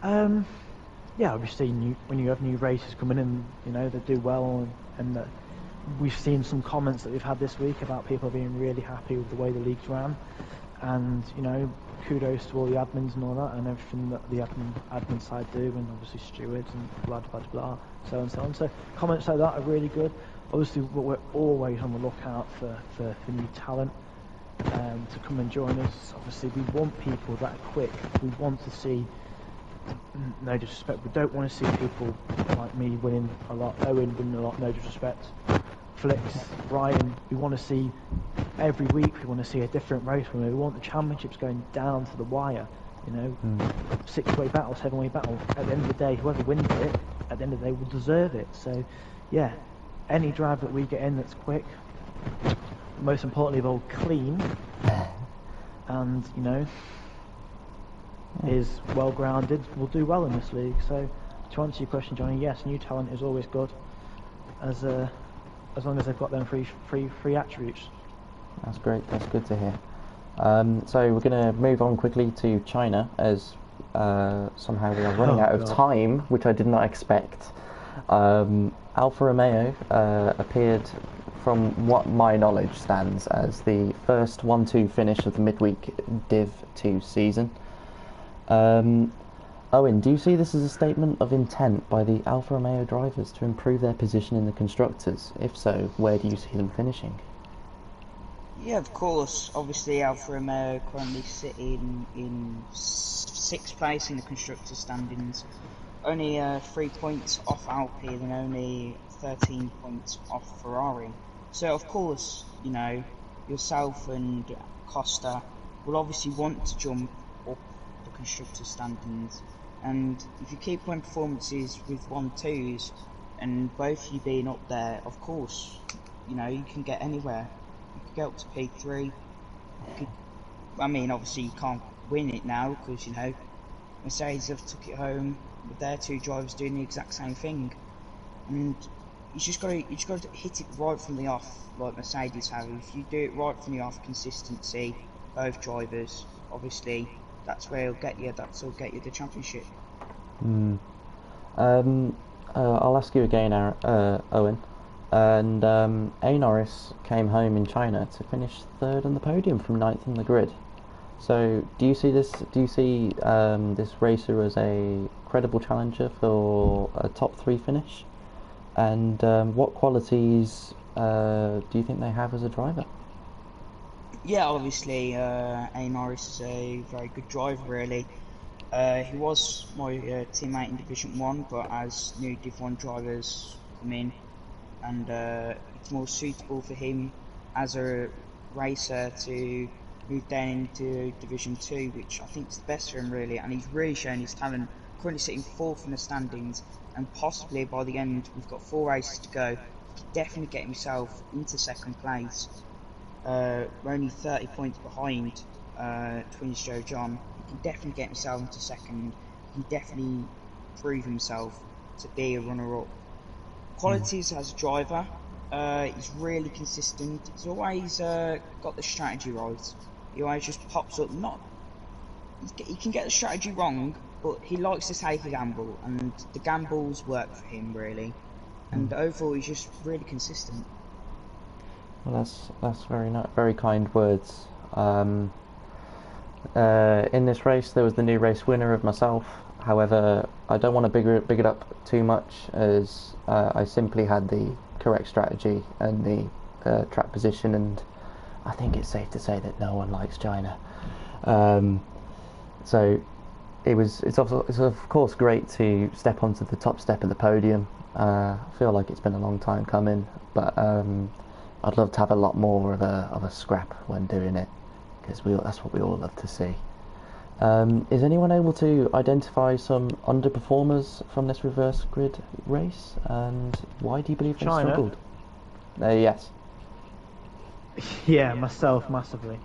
Yeah, obviously, when you have new races coming in, you know, they do well, and we've seen some comments that we've had this week about people being really happy with the way the league's ran, and, you know, kudos to all the admins and all that, and everything that the admin side do, and obviously stewards and blah blah blah, so and so on. So comments like that are really good. Obviously, we're always on the lookout for new talent to come and join us. Obviously, we want people that are quick. We want to see, no disrespect, we don't want to see people like me winning a lot, Owen winning a lot, no disrespect, Flicks, Ryan. We want to see every week, we want to see a different race. We want the championships going down to the wire, you know, 6-way battle, 7-way battle. At the end of the day, whoever wins it, at the end of the day, will deserve it. So, yeah, any driver that we get in that's quick, most importantly of all, clean, and, you know, is well grounded, will do well in this league. So to answer your question, Johnny, yes, new talent is always good, as long as they've got them free attributes. That's great. That's good to hear. So we're going to move on quickly to China, as somehow we are running out of time, which I did not expect. Alfa Romeo appeared, from what my knowledge stands, as the first 1-2 finish of the midweek Div 2 season. Owen, do you see this as a statement of intent by the Alfa Romeo drivers to improve their position in the constructors? If so, where do you see them finishing? Yeah, of course. Obviously, Alfa Romeo currently sitting in 6th place in the constructors standings, only 3 points off Alpine and only 13 points off Ferrari. So of course, you know, yourself and Costa will obviously want to jump up the constructors standings, and if you keep on performances with 1-2s and both you being up there, of course, you know, you can get anywhere. You could go up to P3. I mean, obviously you can't win it now because, you know, Mercedes have took it home with their 2 drivers doing the exact same thing, and you just got to hit it right from the off, like Mercedes have. If you do it right from the off, consistency, both drivers, obviously that's where it'll get you. That'll get you the championship. I'll ask you again, Owen. And A Norris came home in China to finish 3rd on the podium from 9th on the grid. So do you see this? Do you see this racer as a credible challenger for a top 3 finish? And what qualities do you think they have as a driver? Yeah, obviously, A Norris is a very good driver, really. He was my teammate in Division 1, but as new Div 1 drivers come in, and it's more suitable for him as a racer to move down into Division 2, which I think is the best for him, really, and he's really shown his talent currently sitting 4th in the standings, and possibly by the end, we've got 4 races to go. He could definitely get himself into 2nd place. We're only 30 points behind Twins Joe John. He can definitely get himself into 2nd. He can definitely prove himself to be a runner-up. Qualities as a driver, he's really consistent. He's always got the strategy right. He always just pops up. He can get the strategy wrong, but he likes to take a gamble, and the gambles work for him really. And overall, he's just really consistent. Well, that's very kind words. In this race, there was the new race winner of myself. However, I don't want to big it up too much, as I simply had the correct strategy and the track position, and I think it's safe to say that no one likes China. So it's of course great to step onto the top step of the podium. I feel like it's been a long time coming, but I'd love to have a lot more of a scrap when doing it, because that's what we all love to see. Is anyone able to identify some underperformers from this reverse grid race, and why do you believe they China. struggled? Yes. Yeah, myself massively.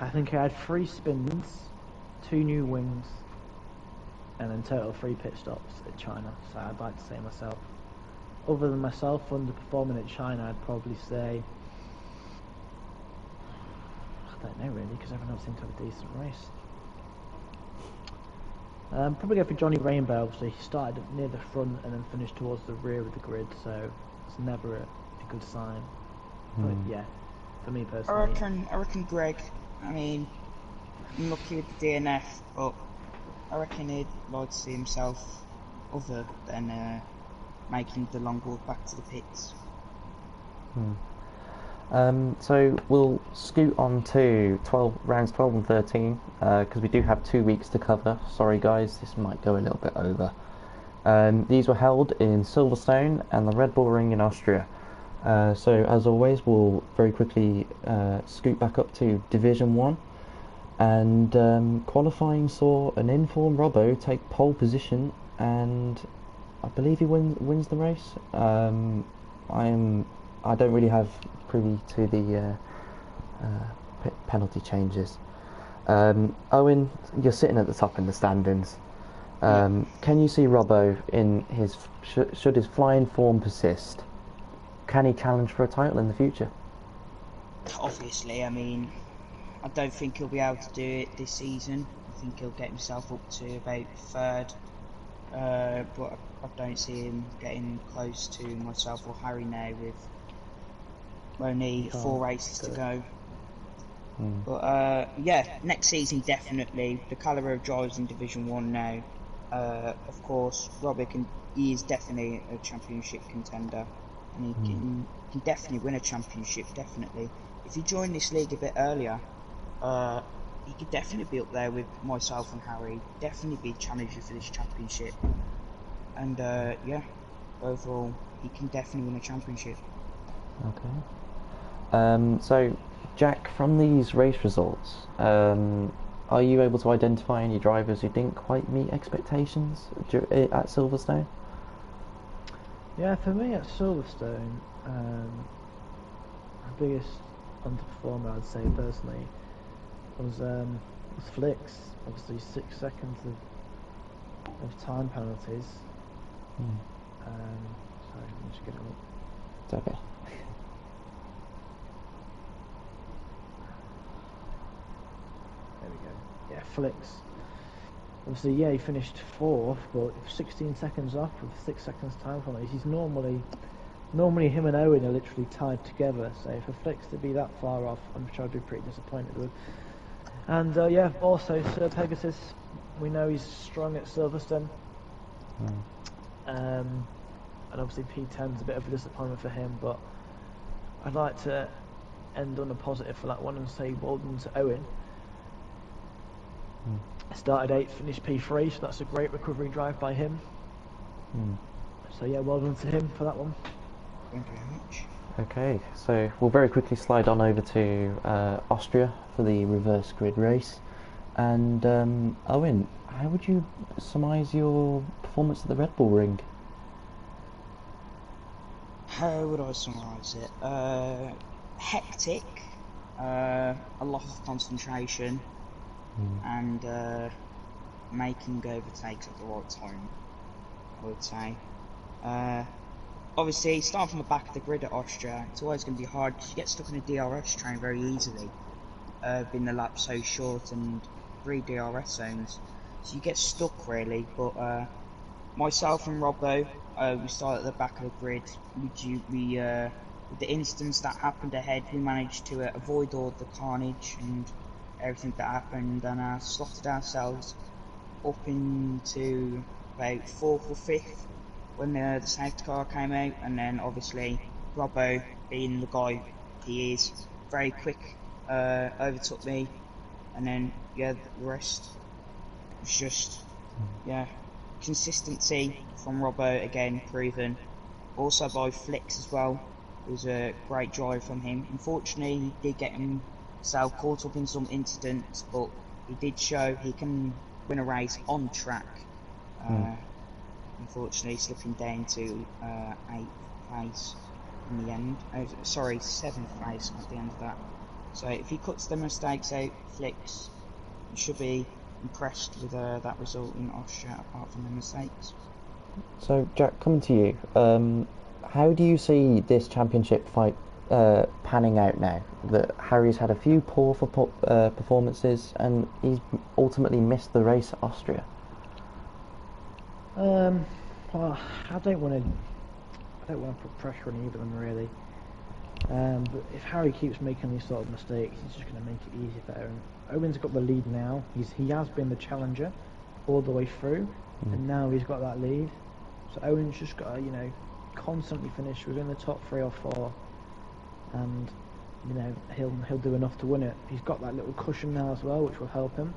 I think I had 3 spins, 2 new wings, and in total 3 pit stops at China. So I'd like to say myself. Other than myself underperforming at China, I'd probably say, I don't know really, because everyone else seemed to have a decent race. Probably go for Johnny Rainbow. Obviously, he started near the front and then finished towards the rear of the grid, so it's never a good sign. But yeah, for me personally, I reckon Greg. I mean, I'm lucky with the DNF, but I reckon he'd like to see himself other than making the long walk back to the pits. So we'll scoot on to rounds 12 and 13, because we do have 2 weeks to cover. Sorry guys, this might go a little bit over. These were held in Silverstone and the Red Bull Ring in Austria. So as always, we'll very quickly scoot back up to Division 1, and qualifying saw an informed Robbo take pole position, and I believe he wins the race. I don't really have privy to the penalty changes. Owen, you're sitting at the top in the standings. Can you see Robbo in his should his flying form persist? Can he challenge for a title in the future? Obviously, I mean, I don't think he'll be able to do it this season. I think he'll get himself up to about 3rd, but I don't see him getting close to myself or Harry now with only 4 races to go. But yeah, next season definitely. The calibre of drivers in Division 1 now. Of course, he is definitely a championship contender, and he can definitely win a championship, definitely. If he joined this league a bit earlier, he could definitely be up there with myself and Harry, definitely be challenger for this championship. And yeah, overall, he can definitely win a championship. Okay. So, Jack, from these race results, are you able to identify any drivers who didn't quite meet expectations at Silverstone? yeah, for me at Silverstone, the biggest underperformer I'd say personally was Flicks. Obviously 6 seconds of time penalties. Sorry, let me just get it up. It's okay. There we go. Yeah, Flicks. Obviously, yeah, he finished 4th, but 16 seconds off with 6 seconds time penalties. He's normally him and Owen are literally tied together. So for Flicks to be that far off, I'm sure I'd be pretty disappointed with. And yeah, also Sir Pegasus, we know he's strong at Silverstone. And obviously P10's a bit of a disappointment for him, but I'd like to end on a positive for that one and say well done to Owen. Started 8th, finished P3, so that's a great recovery drive by him. So yeah, well done to him for that one. Thank you very much. Okay, so we'll very quickly slide on over to Austria for the reverse grid race. And Owen, how would you surmise your performance at the Red Bull Ring? How would I summarise it? Hectic, a lot of concentration, and making overtakes at the right time, I would say. Obviously, starting from the back of the grid at Austria, it's always going to be hard because you get stuck in a DRS train very easily, being the lap so short and 3 DRS zones. So you get stuck really, but myself and Robbo, we started at the back of the grid. With the instance that happened ahead, we managed to avoid all the carnage and everything that happened, and slotted ourselves up into about 4th or 5th when the safety car came out, and then obviously Robbo, being the guy he is, very quick, overtook me, and then the rest was just consistency from Robbo again proven, also by Flicks as well. It was a great drive from him. Unfortunately, he did get himself caught up in some incidents, but he did show he can win a race on track. Unfortunately, slipping down to 8th place in the end. 7th place at the end of that. So if he cuts the mistakes out, Flicks, you should be impressed with that result in Austria, apart from the mistakes. So, Jack, coming to you, how do you see this championship fight panning out now? That Harry's had a few poor performances, and he's ultimately missed the race at Austria. Well, I don't want to put pressure on either of them really. But if Harry keeps making these sort of mistakes, he's just going to make it easy for Owen. Owen's got the lead now. He has been the challenger all the way through, and now he's got that lead. So Owen's just got to, constantly finish within the top 3 or 4, and he'll do enough to win it. He's got that little cushion now as well, which will help him.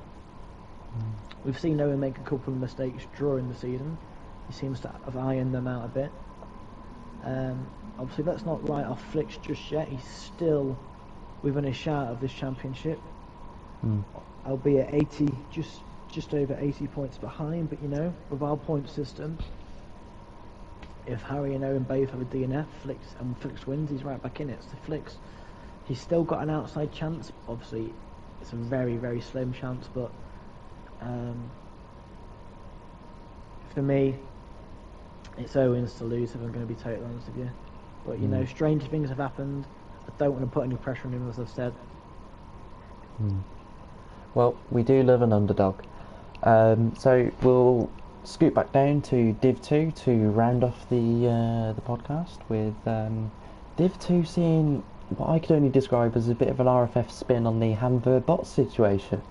We've seen Owen make a couple of mistakes during the season. He seems to have ironed them out a bit. Obviously, let's not write off Flicks just yet. He's still within a shout of this championship. Albeit 80, just over 80 points behind. But with our point system, if Harry and Owen both have a DNF, Flicks wins, he's right back in it. So Flicks, he's still got an outside chance. Obviously, it's a very, very slim chance, but for me, it's Owens to lose, if I'm going to be totally honest with you. But strange things have happened. I don't want to put any pressure on him, as I've said. Well, we do love an underdog. So we'll scoot back down to Div 2 to round off the podcast with Div 2 seeing what I could only describe as a bit of an RFF spin on the Hanver bot situation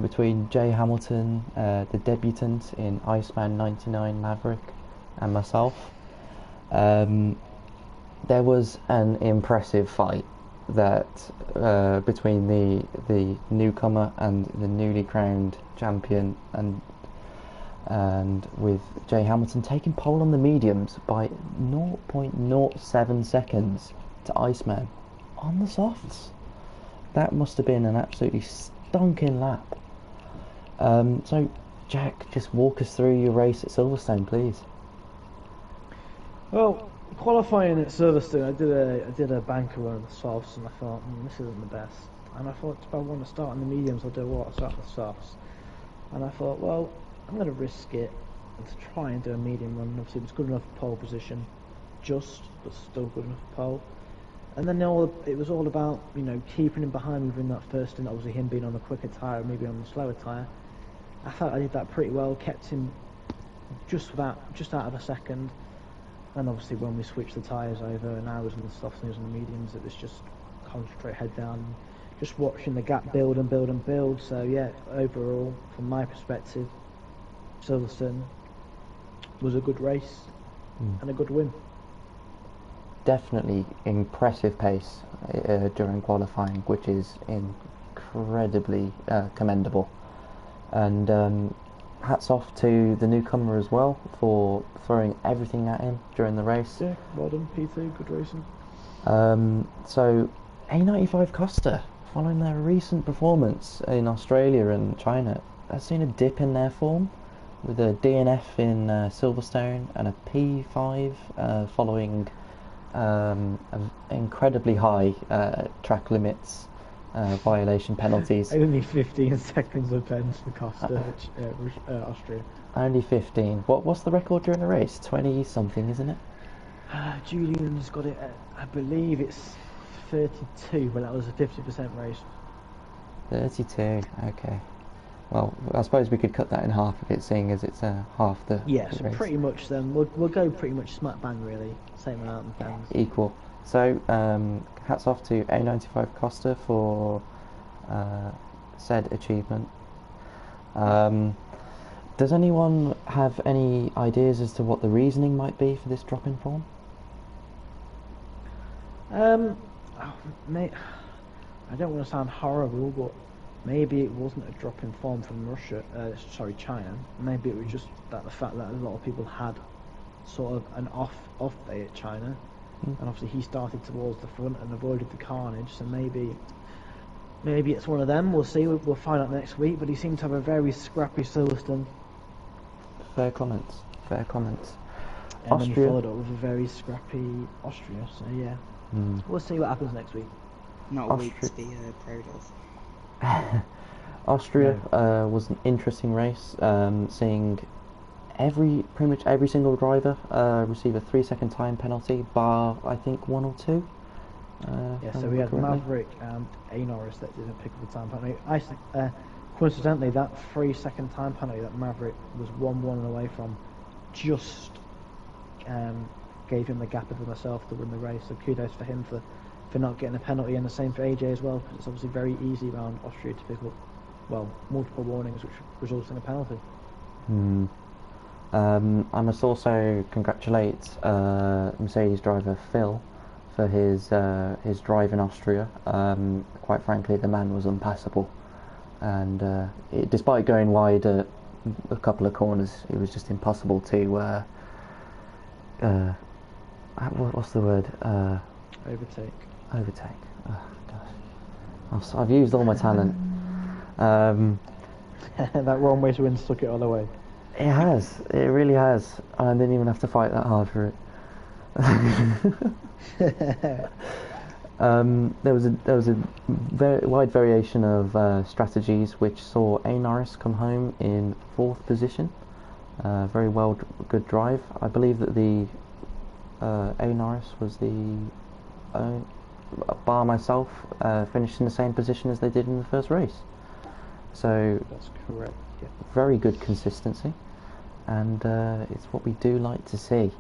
between Jay Hamilton, the debutant in Iceman 99 Maverick, and myself. There was an impressive fight that between the newcomer and the newly crowned champion, and with Jay Hamilton taking pole on the mediums by 0.07 seconds to Iceman on the softs. That must have been an absolutely stonking lap. So Jack, just walk us through your race at Silverstone, please. Well, qualifying at Silverstone, I did a banker on the softs, and I thought, this isn't the best. And I thought, if I want to start on the mediums, I'll do what? I'll start on the softs. And I thought, well, I'm going to risk it and to try and do a medium run. Obviously, it was good enough for pole position, but still good enough for pole. And then it was all about, keeping him behind me within that first stint. Obviously, him being on a quicker tyre, maybe on a slower tyre. I thought I did that pretty well, kept him just out of a second. And obviously, when we switched the tyres over and I was on the softs and he was on the mediums, it was just concentrate, head down, just watching the gap build and build and build. So yeah, overall, from my perspective, Silverstone was a good race and a good win. Definitely impressive pace during qualifying, which is incredibly commendable. And hats off to the newcomer as well for throwing everything at him during the race. Yeah, well done, P2, good racing. So A95 Costa following their recent performance in Australia and China, I've seen a dip in their form with a DNF in Silverstone and a P5 following incredibly high track limits violation penalties. Only 15 seconds of pens for Costa, Austria. Only 15. What's the record during the race? 20 something, isn't it? Julian's got it at, I believe it's 32, but that was a 50% race. 32, okay. Well, I suppose we could cut that in half a bit, seeing as it's half the Yes, race. pretty much then. We'll go pretty much smack bang, really. Same amount of pens. Equal. So, hats off to A95 Costa for said achievement. Does anyone have any ideas as to what the reasoning might be for this drop in form? Mate, I don't want to sound horrible, but maybe it wasn't a drop in form from China. Maybe it was just the fact that a lot of people had sort of an off day at China, and obviously he started towards the front and avoided the carnage. So maybe it's one of them. We'll see. We'll find out next week. But he seemed to have a very scrappy Silverstone. Fair comments. Fair comments. And Austria. then he followed up with a very scrappy Austria. So yeah, we'll see what happens next week. Not a week to be proud of. Austria was an interesting race, seeing pretty much every single driver receive a 3-second time penalty, bar I think 1 or 2. So we had Maverick and A Norris that didn't pick up the time penalty. Coincidentally, that 3-second time penalty that Maverick was 1-1 away from just gave him the gap of himself to win the race. So kudos for him for not getting a penalty, and the same for AJ as well, because it's obviously very easy around Austria to pick up multiple warnings which results in a penalty. I must also congratulate Mercedes driver Phil for his drive in Austria. Quite frankly, the man was unpassable, and despite going wide at a couple of corners, it was just impossible to what's the word? Overtake. Oh, gosh. I've used all my talent. That one way to win stuck it all the way. It has. It really has. I didn't even have to fight that hard for it. There was a very wide variation of strategies, which saw A Norris come home in 4th position. Very good drive. I believe that the A Norris was the bar myself finished in the same position as they did in the first race. So that's correct. Yeah. Very good consistency, and it's what we do like to see.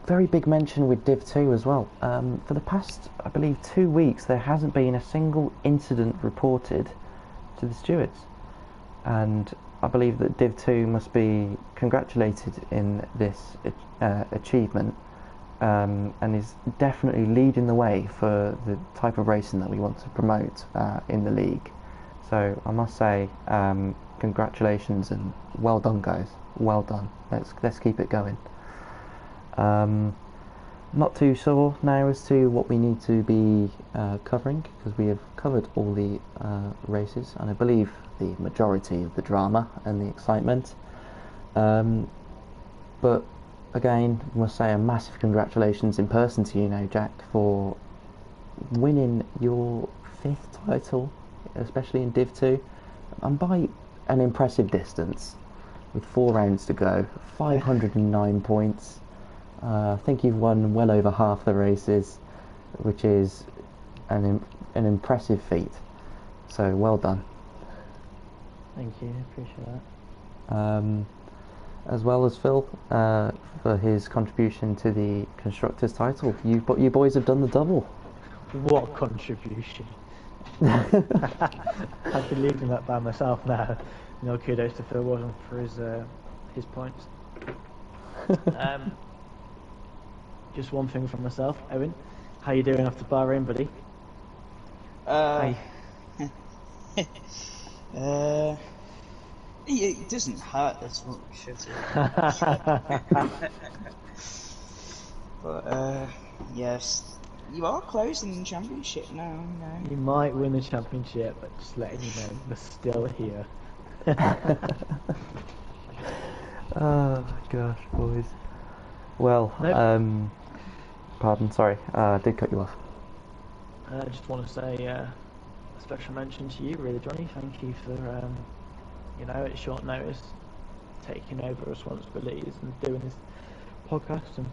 Very big mention with Div 2 as well. For the past, I believe, 2 weeks, there hasn't been a single incident reported to the stewards, and I believe that Div 2 must be congratulated in this achievement, and is definitely leading the way for the type of racing that we want to promote in the league. So I must say, congratulations and well done, guys. Well done. Let's keep it going. Not too sure now as to what we need to be covering, because we have covered all the races, and I believe the majority of the drama and the excitement. But again, I must say a massive congratulations in person to you now, Jack, for winning your 5th title, especially in Div 2, and by an impressive distance, with 4 rounds to go, 509 points. I think you've won well over half the races, which is an impressive feat. So well done. Thank you, appreciate that. As well as Phil for his contribution to the constructors' title. You boys have done the double. What contribution? I've been leading that by myself now. Kudos to Phil Wilson for his points. Just one thing from myself, Owen. How you doing after Bahrain, buddy? It doesn't hurt as much as but yes, You are closing the championship now, You might win the championship, but just letting you know, we're still here. Oh gosh, boys. Well, Nope. pardon, sorry, I did cut you off. I just want to say a special mention to you, really, Johnny. Thank you for, at short notice, taking over responsibilities and doing this podcast and,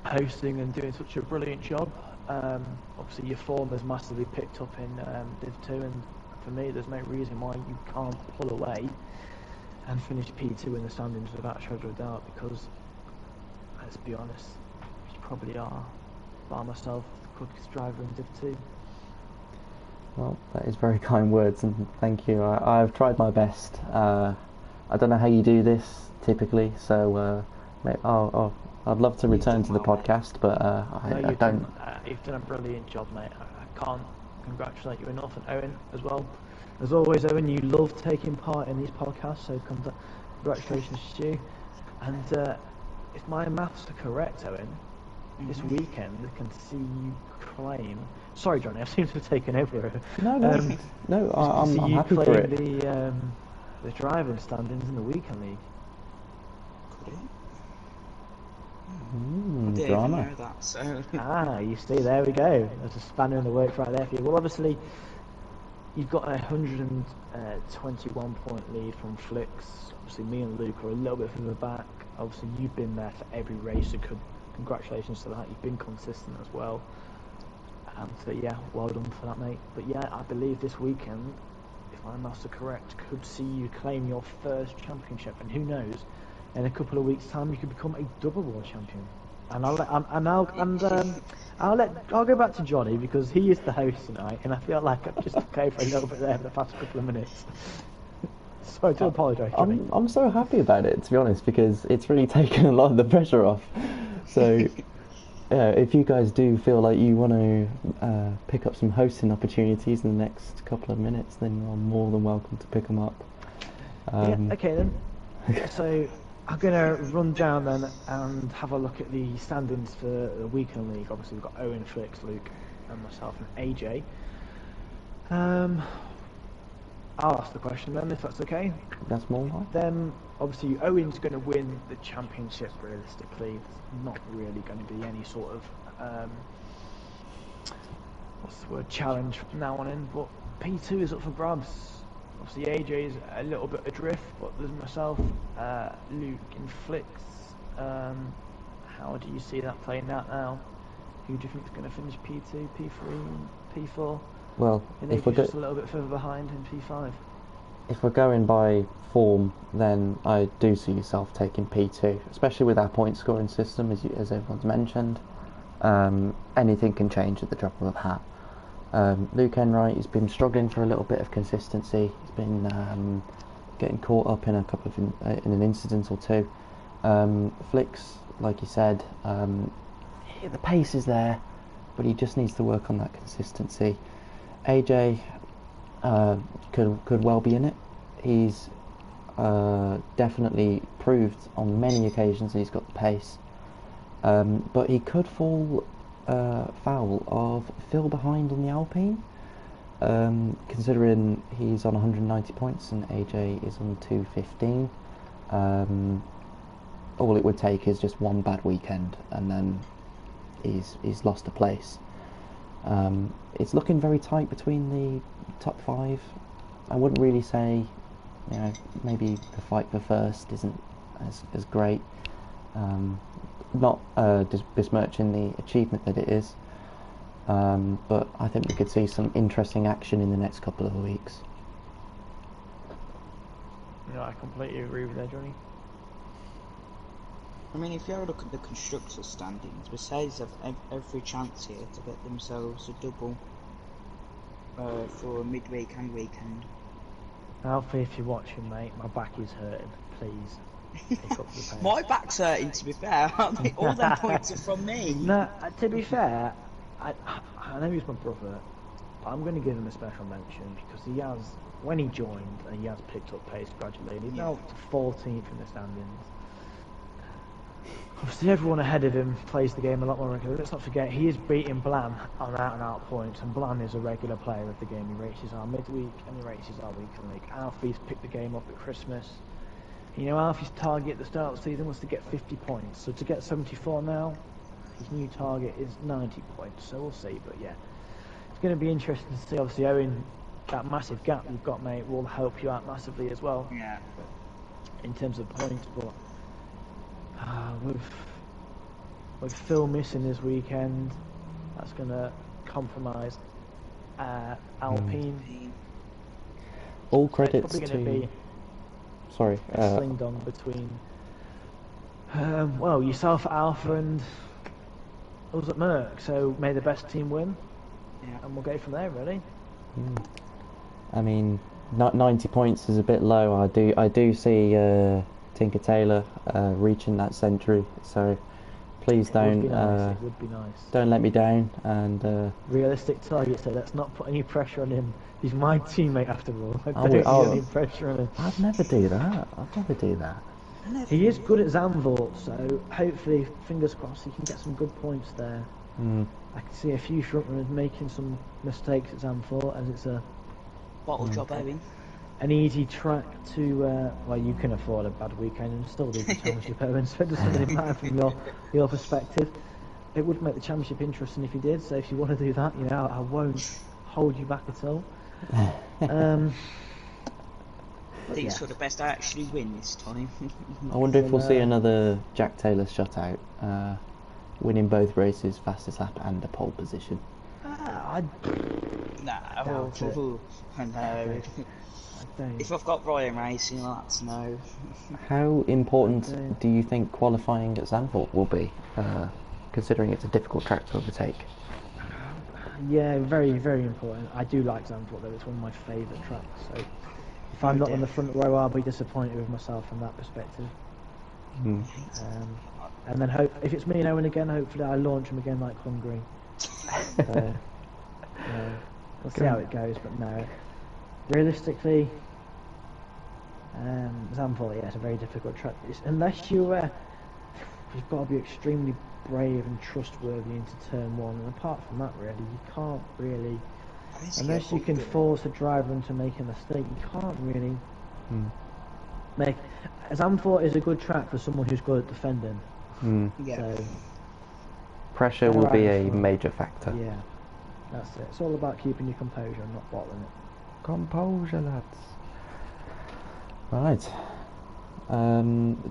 hosting and doing such a brilliant job. Obviously, your form has massively picked up in Div 2, and for me, there's no reason why you can't pull away and finish P2 in the standings without a shadow of a doubt, because, let's be honest, you probably are, by myself, the quickest driver in Div 2. Well, that is very kind words, and thank you. I've tried my best. I don't know how you do this typically, so I'd love to return to the podcast, but I don't. You've done a brilliant job, mate. I can't congratulate you enough, and Owen as well. As always, Owen, you love taking part in these podcasts, so congratulations to you. And if my maths are correct, Owen, this weekend we can see you claim. Sorry, Johnny, I seem to have taken over. No, I'm happy for it. The driving standings in the weekend league. Could it? I didn't even know that, so... You see, there we go. There's a spanner in the works right there for you. Well, obviously, you've got a 121 point lead from Flicks. Obviously, me and Luke are a little bit further back. Obviously, you've been there for every race, so congratulations to that. You've been consistent as well. And so, yeah, well done for that, mate. But yeah, I believe this weekend, if my maths are correct, could see you claim your first championship. And who knows, in a couple of weeks' time, you could become a double world champion. And I'll go back to Johnny, because he is the host tonight, and I feel like I've just took over a little bit there for the past couple of minutes. So I do apologise, Johnny. I'm so happy about it, to be honest, because it's really taken a lot of the pressure off. So, if you guys do feel like you want to pick up some hosting opportunities in the next couple of minutes, then you're more than welcome to pick them up. Yeah, okay then. So I'm going to run down then and have a look at the standings for the weekend league. Obviously we've got Owen, Flicks, Luke and myself and AJ. I'll ask the question then, if that's okay. That's more right. Then obviously Owen's going to win the championship realistically. There's not really going to be any sort of challenge from now on in, but P2 is up for grabs. Obviously AJ is a little bit adrift, but there's myself, Luke and Flicks. How do you see that playing out now? Who do you think is going to finish P2, P3, P4? Well, if we're just a little bit further behind in P5. If we're going by form, then I do see yourself taking P2, especially with our point scoring system, as everyone's mentioned. Anything can change at the drop of a hat. Luke Enright has been struggling for a little bit of consistency. He's been getting caught up in in an incident or two. Flicks, like you said, the pace is there, but he just needs to work on that consistency. AJ could well be in it. He's definitely proved on many occasions that he's got the pace, but he could fall foul of Phil behind in the Alpine, considering he's on 190 points and AJ is on 215. All it would take is just one bad weekend and then he's lost a place. It's looking very tight between the top 5. I wouldn't really say, maybe the fight for first isn't as great. Not besmirching the achievement that it is, but I think we could see some interesting action in the next couple of weeks. I completely agree with that, Johnny. I mean, if you have a look at the constructors' standings, Mercedes have every chance here to get themselves a double for midweek and weekend. Alfie, if you're watching, mate, my back is hurting. Please pick up the pace. My back's hurting, to be fair. All them points are from me. No, to be fair, I know he's my brother, but I'm going to give him a special mention because he has, when he joined, he has picked up pace gradually. He's now up to 14th in the standings. Obviously, everyone ahead of him plays the game a lot more regularly. Let's not forget, he is beating Blan on out-and-out points, and Blan is a regular player of the game. He races our midweek, and he races our weekend league. Alfie's picked the game up at Christmas. You know, Alfie's target at the start of the season was to get 50 points. So to get 74 now, his new target is 90 points. So we'll see, but yeah. It's going to be interesting to see. Obviously, Owen, that massive gap you've got, mate, will help you out massively as well. Yeah. In terms of points, but with Phil missing this weekend, that's going to compromise Alpine. All So credits it's probably going to to. be Sorry. a sling dong between well, yourself at Alpha and us at Merck. So may the best team win, Yeah. and we'll go from there. Really. I mean, 90 points is a bit low. I do see Tinker Tailor reaching that century. So please It don't would be nice. It would be nice. don't let me down. And Realistic target. So let's not put any pressure on him. He's my teammate after all. I I don't will- need I'll- any pressure on him. I'd never do that. I'd never do that. He is good at Zandvoort, so hopefully, fingers crossed, he can get some good points there. I can see a few frontrunners making some mistakes at Zandvoort, as it's Bottle job, Owen. an easy track to. Well, you can afford a bad weekend and still do the championship, Owen. So it doesn't really matter from your perspective. It would make the championship interesting if you did. So if you want to do that, you know, I won't hold you back at all. I think it's for the best I actually win this time. I wonder if we'll see another Jack Taylor shutout, winning both races, fastest lap and a pole position. I Nah, Doubt it. I know. don't. If I've got Ryan Racing, I'll have to know. How important Okay. do you think qualifying at Zandvoort will be, considering it's a difficult track to overtake? Yeah, very, very important. I do like Zandvoort though, it's one of my favourite tracks, so if I'm not on the front row, I'll be disappointed with myself from that perspective. And then if it's me and Owen again, hopefully I launch him again like Hungary. So, we'll see how it goes, but no. Realistically, Zandvoort, yeah, it's a very difficult track. Unless you've got to be extremely brave and trustworthy into turn one, and apart from that, really, you can't really, unless you can force a driver into making a mistake, you can't really make. Zandvoort is a good track for someone who's good at defending. Yeah. So, Pressure will be a Alright. major factor. yeah, that's it. It's all about keeping your composure and not bottling it. Composure, lads. Right.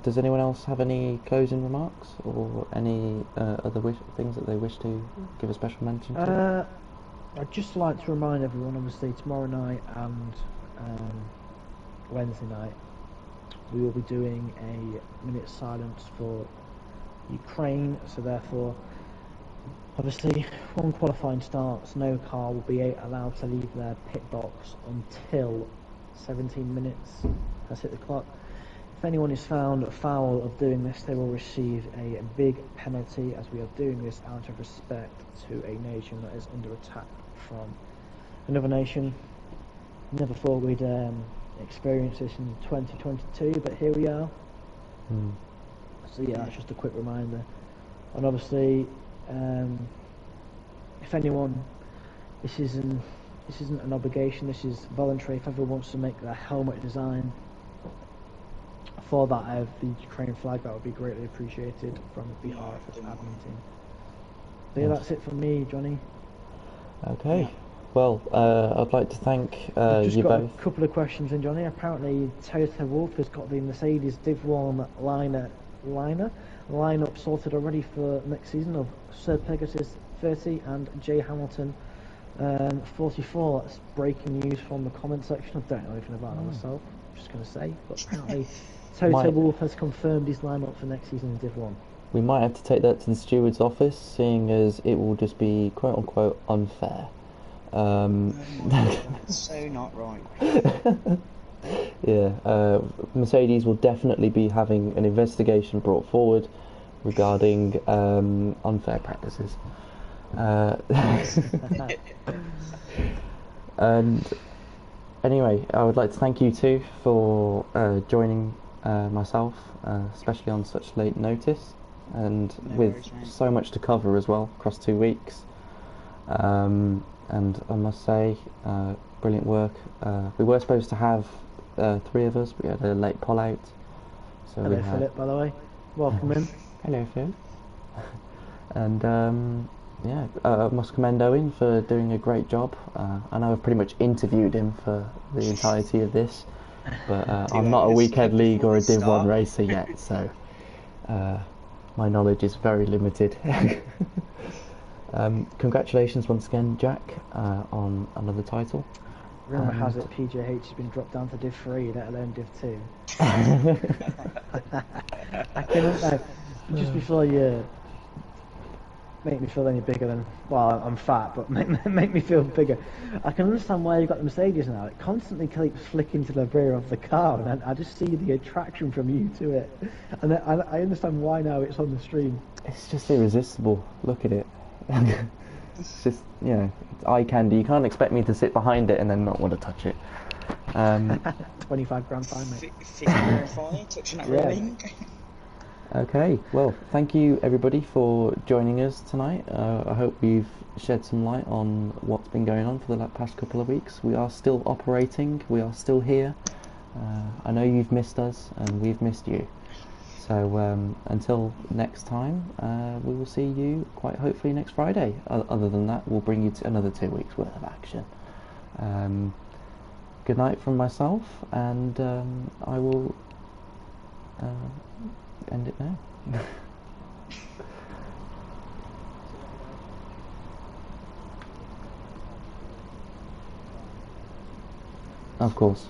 Does anyone else have any closing remarks or any other things that they wish to give a special mention to? I'd just like to remind everyone, obviously, tomorrow night and Wednesday night, we will be doing a minute's silence for Ukraine, so therefore, obviously, when qualifying starts, no car will be allowed to leave their pit box until 17 minutes has hit the clock. If anyone is found foul of doing this, they will receive a big penalty, as we are doing this out of respect to a nation that is under attack from another nation. Never thought we'd experience this in 2022, but here we are. So yeah, that's just a quick reminder. And obviously, if anyone, this isn't an obligation, this is voluntary. If everyone wants to make their helmet design for that of the Ukraine flag, that would be greatly appreciated from behalf of the admin team. So yeah, that's it from me, Johnny. Okay. Well, I'd like to thank Just you got both. a couple of questions in, Johnny. Apparently, Toto Wolff has got the Mercedes Div 1 lineup sorted already for next season of Sir Pegasus 30 and Jay Hamilton 44. That's breaking news from the comment section. I don't know anything about that myself, I'm just going to say. But apparently, Toto Might- Wolff has confirmed his lineup for next season in Div 1. We might have to take that to the steward's office, seeing as it will just be quote unquote unfair. That's so not right. Yeah, Mercedes will definitely be having an investigation brought forward regarding unfair practices. And anyway, I would like to thank you two for joining myself, especially on such late notice. and No with worries, mate. so much to cover as well across 2 weeks. And I must say, brilliant work. We were supposed to have 3 of us, but we had a late pull out. So Hello, we had Philip, by the way. Welcome in. hello Phil. And yeah, I must commend Owen for doing a great job. I know I've pretty much interviewed him for the entirety of this, but I'm not a honest, weekend league before or a we Div 1 start. racer yet, so my knowledge is very limited. Congratulations once again, Jack, on another title. Rumour has And- it PJH has been dropped down to Div 3, let alone Div 2. I couldn't just before you make me feel any bigger than, well, I'm fat, but make me feel bigger. I can understand why you've got the Mercedes now. It constantly keeps flicking to the rear of the car, and I just see the attraction from you to it. And I understand why now it's on the stream. It's just irresistible. Look at it. It's just, you know, it's eye candy. You can't expect me to sit behind it and then not want to touch it. 25 grand fine, mate. 50 grand fine, touching that Yeah. railing. Okay, well, thank you everybody for joining us tonight. I hope we've shed some light on what's been going on for the past couple of weeks. We are still operating, we are still here. I know you've missed us and we've missed you. So until next time, we will see you quite hopefully next Friday. Other than that, we'll bring you to another 2 weeks worth of action. Good night from myself, and I will end it now. Of course.